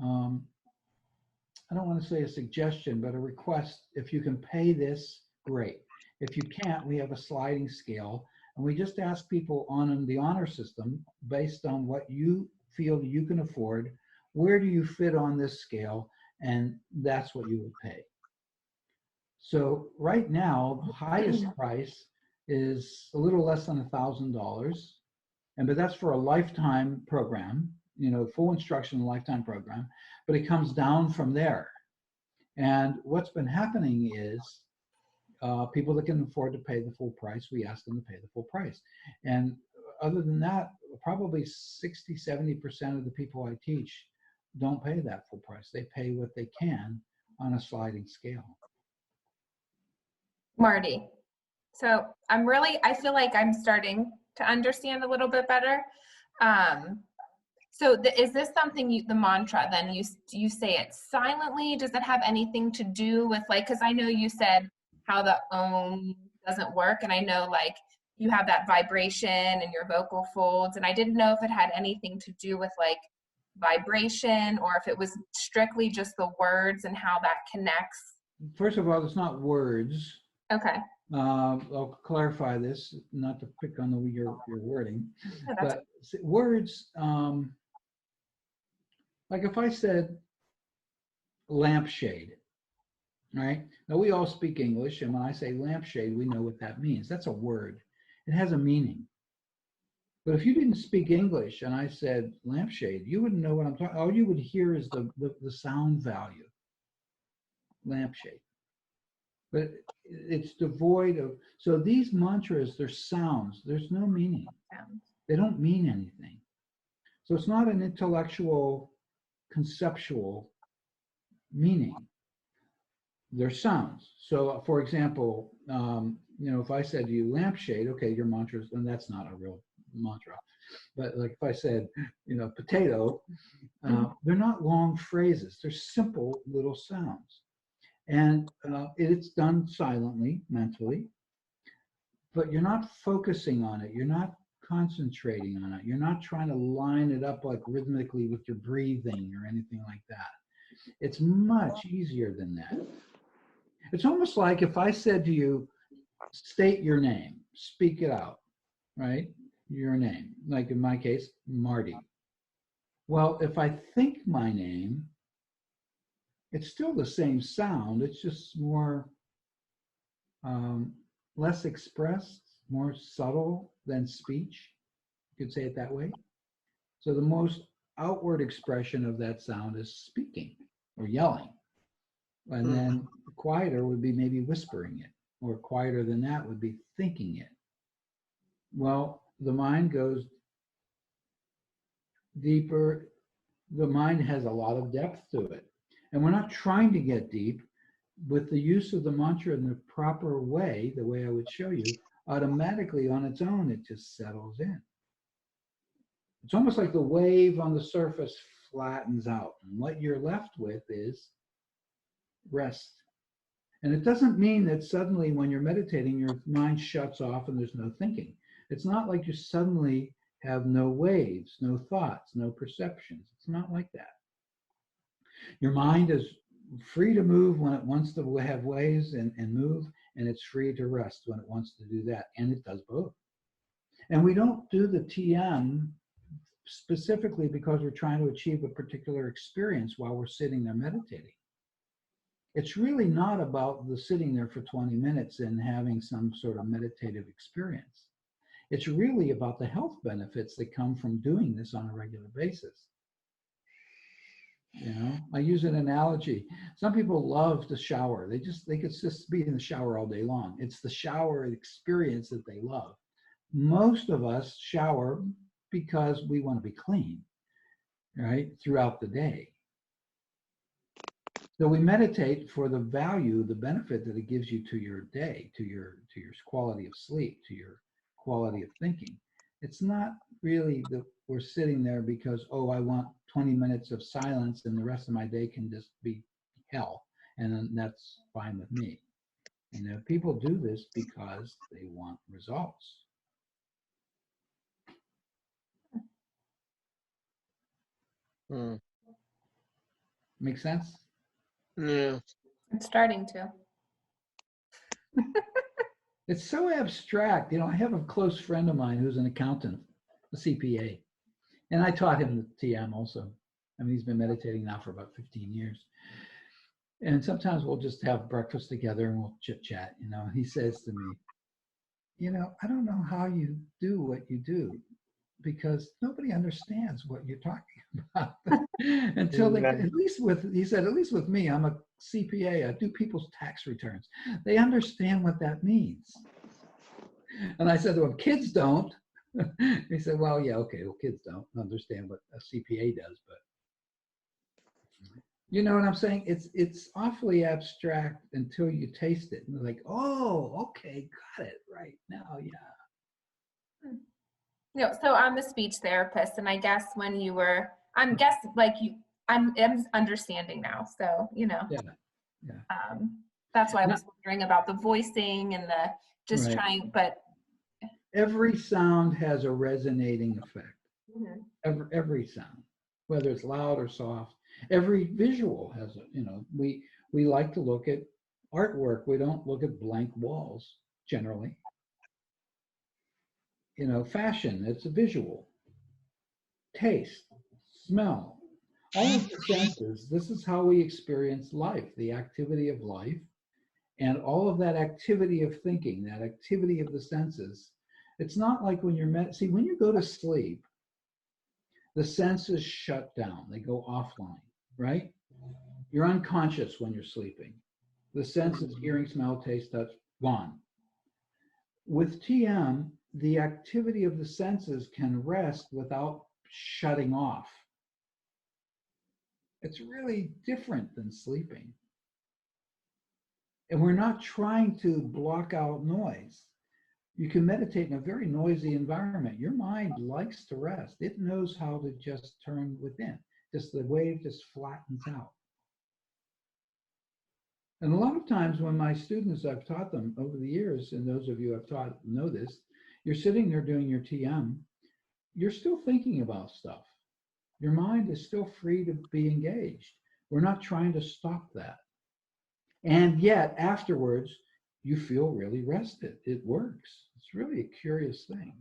I don't want to say a suggestion, but a request. If you can pay this, great. If you can't, we have a sliding scale. And we just ask people on the honor system, based on what you feel you can afford, where do you fit on this scale? And that's what you would pay. So right now, the highest price is a little less than $1,000. But that's for a lifetime program, you know, full instruction lifetime program, but it comes down from there. And what's been happening is people that can afford to pay the full price, we ask them to pay the full price. And other than that, probably 60, 70% of the people I teach don't pay that full price. They pay what they can on a sliding scale. Marty, so I feel like I'm starting to understand a little bit better. So is this something the mantra, then you say it silently? Does it have anything to do with, like, because I know you said how the Om doesn't work, and I know like you have that vibration in your vocal folds, and I didn't know if it had anything to do with like vibration or if it was strictly just the words and how that connects. First of all, it's not words. Okay. I'll clarify this, not to pick on your wording, Yeah, but words, like if I said lampshade, right? Now we all speak English, and when I say lampshade, we know what that means. That's a word. It has a meaning. But if you didn't speak English and I said lampshade, you wouldn't know what I'm talking. All you would hear is the sound value, lampshade. But it's devoid of, so these mantras, they're sounds. There's no meaning. They don't mean anything. So it's not an intellectual, conceptual meaning. They're sounds. So for example, you know, if I said to you lampshade, okay, your mantras, and that's not a real mantra. But like if I said, you know, potato, they're not long phrases. They're simple little sounds. And it's done silently, mentally, but you're not focusing on it. You're not concentrating on it. You're not trying to line it up like rhythmically with your breathing or anything like that. It's much easier than that. It's almost like if I said to you, state your name, speak it out, right? Your name, like in my case, Marty. Well, if I think my name, it's still the same sound. It's just more, less expressed, more subtle than speech. You could say it that way. So the most outward expression of that sound is speaking or yelling. And then quieter would be maybe whispering it, or quieter than that would be thinking it. Well, the mind goes deeper. The mind has a lot of depth to it. And we're not trying to get deep. With the use of the mantra in the proper way, the way I would show you, automatically on its own, it just settles in. It's almost like the wave on the surface flattens out. And what you're left with is rest. And it doesn't mean that suddenly when you're meditating, your mind shuts off and there's no thinking. It's not like you suddenly have no waves, no thoughts, no perceptions. It's not like that. Your mind is free to move when it wants to have waves and move, and it's free to rest when it wants to do that, and it does both. And we don't do the TM specifically because we're trying to achieve a particular experience while we're sitting there meditating. It's really not about the sitting there for 20 minutes and having some sort of meditative experience. It's really about the health benefits that come from doing this on a regular basis. You know, I use an analogy. Some people love to shower. They could just be in the shower all day long. It's the shower experience that they love. Most of us shower because we want to be clean, right, throughout the day. So we meditate for the value, the benefit that it gives you to your day, to your quality of sleep, to your quality of thinking. It's not really that we're sitting there because, oh, I want 20 minutes of silence and the rest of my day can just be hell, and then that's fine with me. You know, people do this because they want results. Make sense? Yeah. It's starting to. It's so abstract. You know, I have a close friend of mine who's an accountant, a CPA, and I taught him the TM also. I mean, he's been meditating now for about 15 years. And sometimes we'll just have breakfast together and we'll chit chat, you know. He says to me, you know, I don't know how you do what you do because nobody understands what you're talking about until they, he said, at least with me, I'm a CPA, I do people's tax returns. They understand what that means. And I said to him, kids don't. He said, well, yeah, okay, well, kids don't understand what a CPA does, but you know what I'm saying? It's awfully abstract until you taste it. And they're like, oh, okay, got it right now, yeah. You know, so I'm a speech therapist, and I guess when you were, I'm understanding now. So, you know, that's why I was wondering about the voicing and the just trying, but. Every sound has a resonating effect. Mm-hmm. Every sound, whether it's loud or soft. Every visual has a, you know, we like to look at artwork. We don't look at blank walls generally. You know, fashion, it's a visual. Taste, smell, all of the senses. This is how we experience life, the activity of life, and all of that activity of thinking, that activity of the senses. It's not like when you're see, when you go to sleep, the senses shut down, they go offline, right? You're unconscious when you're sleeping. The senses, hearing, smell, taste, touch, gone. With TM, the activity of the senses can rest without shutting off. It's really different than sleeping. And we're not trying to block out noise. You can meditate in a very noisy environment. Your mind likes to rest. It knows how to just turn within. Just the wave just flattens out. And a lot of times when my students, I've taught them over the years, and those of you I've taught know this, you're sitting there doing your TM, you're still thinking about stuff. Your mind is still free to be engaged. We're not trying to stop that. And yet afterwards, you feel really rested. It works. It's really a curious thing.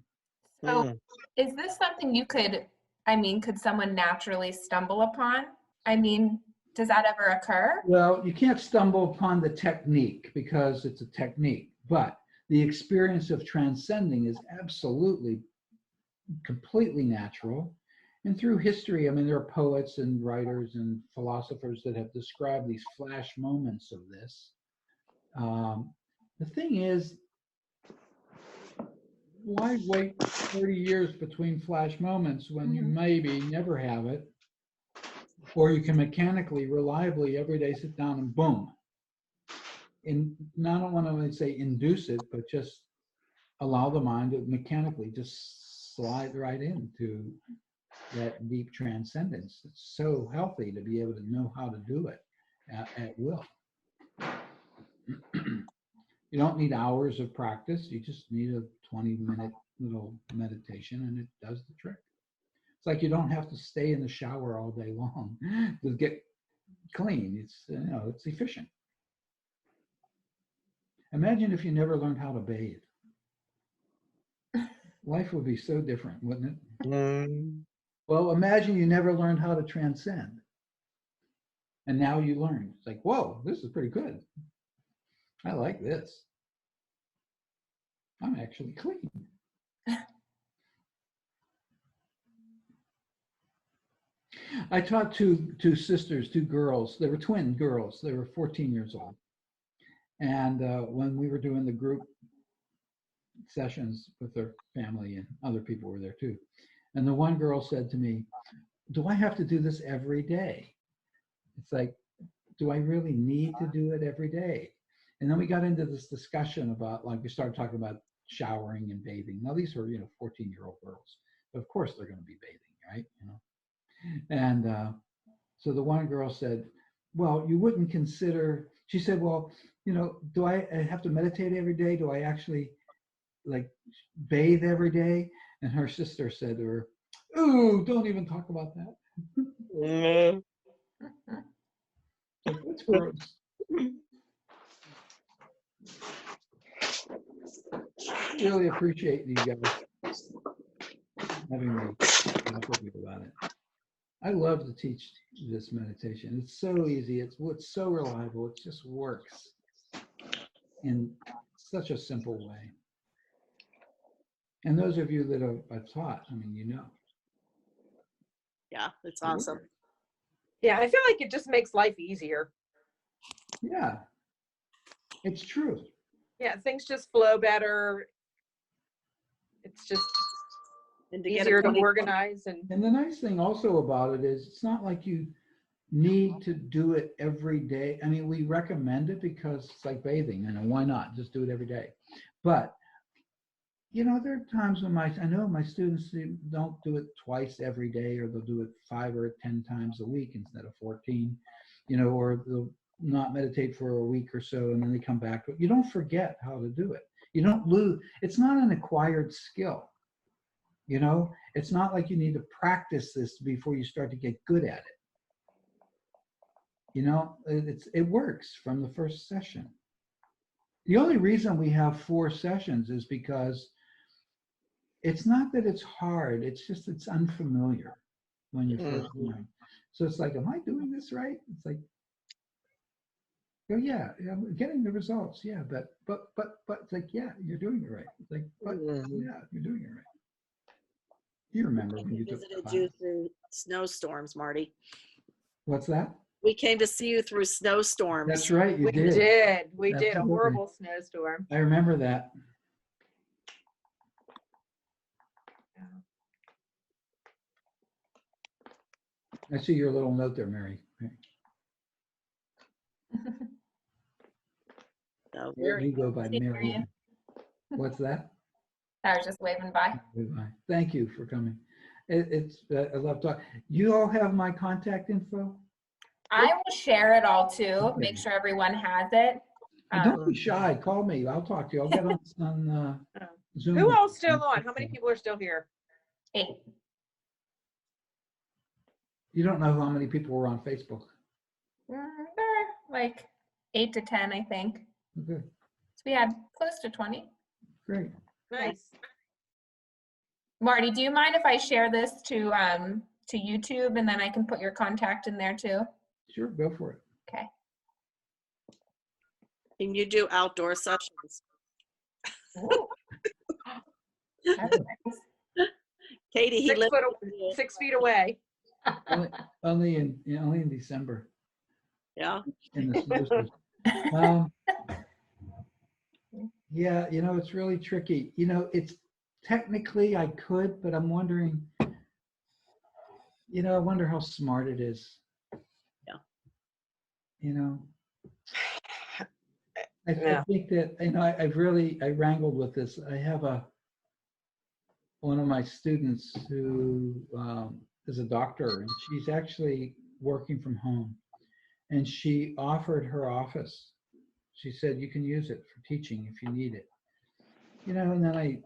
So is this something you could, I mean, could someone naturally stumble upon? I mean, does that ever occur? Well, you can't stumble upon the technique because it's a technique, but the experience of transcending is absolutely, completely natural. And through history, I mean, there are poets and writers and philosophers that have described these flash moments of this. The thing is, why wait 30 years between flash moments when you maybe never have it? Or you can mechanically, reliably, every day sit down and boom. And I don't want to say induce it, but just allow the mind to mechanically just slide right into that deep transcendence. It's so healthy to be able to know how to do it at will. You don't need hours of practice. You just need a 20-minute little meditation and it does the trick. It's like you don't have to stay in the shower all day long to get clean. It's, you know, it's efficient. Imagine if you never learned how to bathe. Life would be so different, wouldn't it? Well, imagine you never learned how to transcend. And now you learn. It's like, whoa, this is pretty good. I like this. I'm actually clean. I taught two sisters, two girls. They were twin girls. They were 14 years old. And when we were doing the group sessions with their family, and other people were there too. And the one girl said to me, do I have to do this every day? It's like, do I really need to do it every day? And then we got into this discussion about, like, we started talking about showering and bathing. Now these were, 14-year-old girls. But of course they're going to be bathing, right? And so the one girl said, well, you wouldn't consider, she said, well, do I have to meditate every day? Do I actually like bathe every day? And her sister said to her, ooh, don't even talk about that. Like, that's gross. Really appreciate you guys having me talk with you about it. I love to teach this meditation. It's so easy. It's so reliable. It just works in such a simple way. And those of you that I've taught, I mean, Yeah, it's awesome. Yeah, I feel like it just makes life easier. Yeah, it's true. Yeah, things just flow better. It's just easier to organize. And the nice thing also about it is it's not like you need to do it every day. I mean, we recommend it because it's like bathing, why not? Just do it every day. But, there are times when I know my students don't do it twice every day, or they'll do it 5 or 10 times a week instead of 14, or they'll not meditate for a week or so and then they come back. But you don't forget how to do it. You don't lose. It's not an acquired skill. It's not like you need to practice this before you start to get good at it. It works from the first session. The only reason we have 4 sessions is because it's not that it's hard, it's just it's unfamiliar when you first learn. So it's like, am I doing this right? It's like, oh yeah, I'm getting the results, yeah, but it's like, yeah, you're doing it right. It's like, but yeah, you're doing it right. You remember when you took the visited class. you through snowstorms, Marty. What's that? We came to see you through snowstorms. That's right, you we did. did. We did a Absolutely. horrible snowstorm. I remember that. I see your little note there, Mary. So You go by Hey, Mary. Marian. What's that? I was just waving by. Thank you for coming. I love talking. You all have my contact info? I will share it all too, Okay. make sure everyone has it. And don't be shy. Call me. I'll talk to you. I'll get on Zoom. Who else still on? How many people are still here? 8. You don't know how many people were on Facebook. There are like 8 to 10, I think. Okay, So we had close to 20. great. Nice. Marty, do you mind if I share this to YouTube and then I can put your contact in there too? Sure, go for it. Okay. can you do outdoor sessions? Ooh. That's nice. Katie, he 6 lived foot, 6 feet away. Only in December yeah. in the snowstorm. Yeah, it's really tricky. It's technically I could, but I'm wondering, I wonder how smart it is. Yeah. I think that, I wrangled with this. I have one of my students who is a doctor, and she's actually working from home, and she offered her office. She said, you can use it for teaching if you need it. And then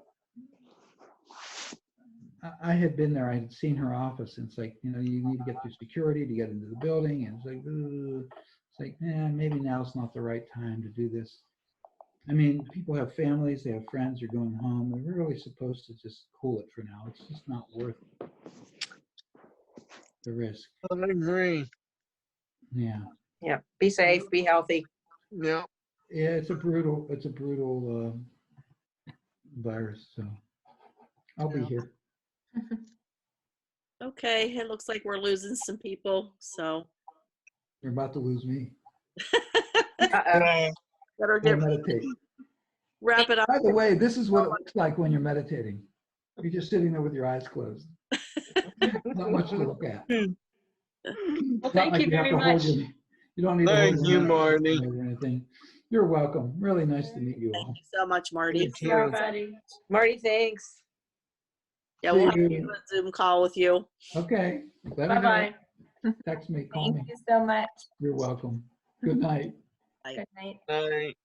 I had been there, I had seen her office, and it's like, you need to get through security to get into the building, and it's like, maybe now's not the right time to do this. I mean, people have families, they have friends, they're going home. We're really supposed to just cool it for now. It's just not worth the risk. I agree. Yeah. Yeah. Be safe, be healthy. Yeah. Yeah, it's a brutal virus, so I'll be Yeah. here. Okay, it looks like we're losing some people, so You're about to lose me. Uh-oh. better Go get meditate. wrap it up. By the way, this is what it looks like when you're meditating. You're just sitting there with your eyes closed. Not much to look at. Well, It's not thank like you have very to hold much. your- You don't need to Thank hold you, your Marty. or anything. You're welcome. Really nice to meet you Thank all. you so much, Marty. Thank you. Everybody. Marty, thanks. Yeah, we'll have See to you. do a Zoom call with you. Okay. Let me know. Bye-bye. Text me, call Thank me. you so much. You're welcome. Good night. Good night. Night.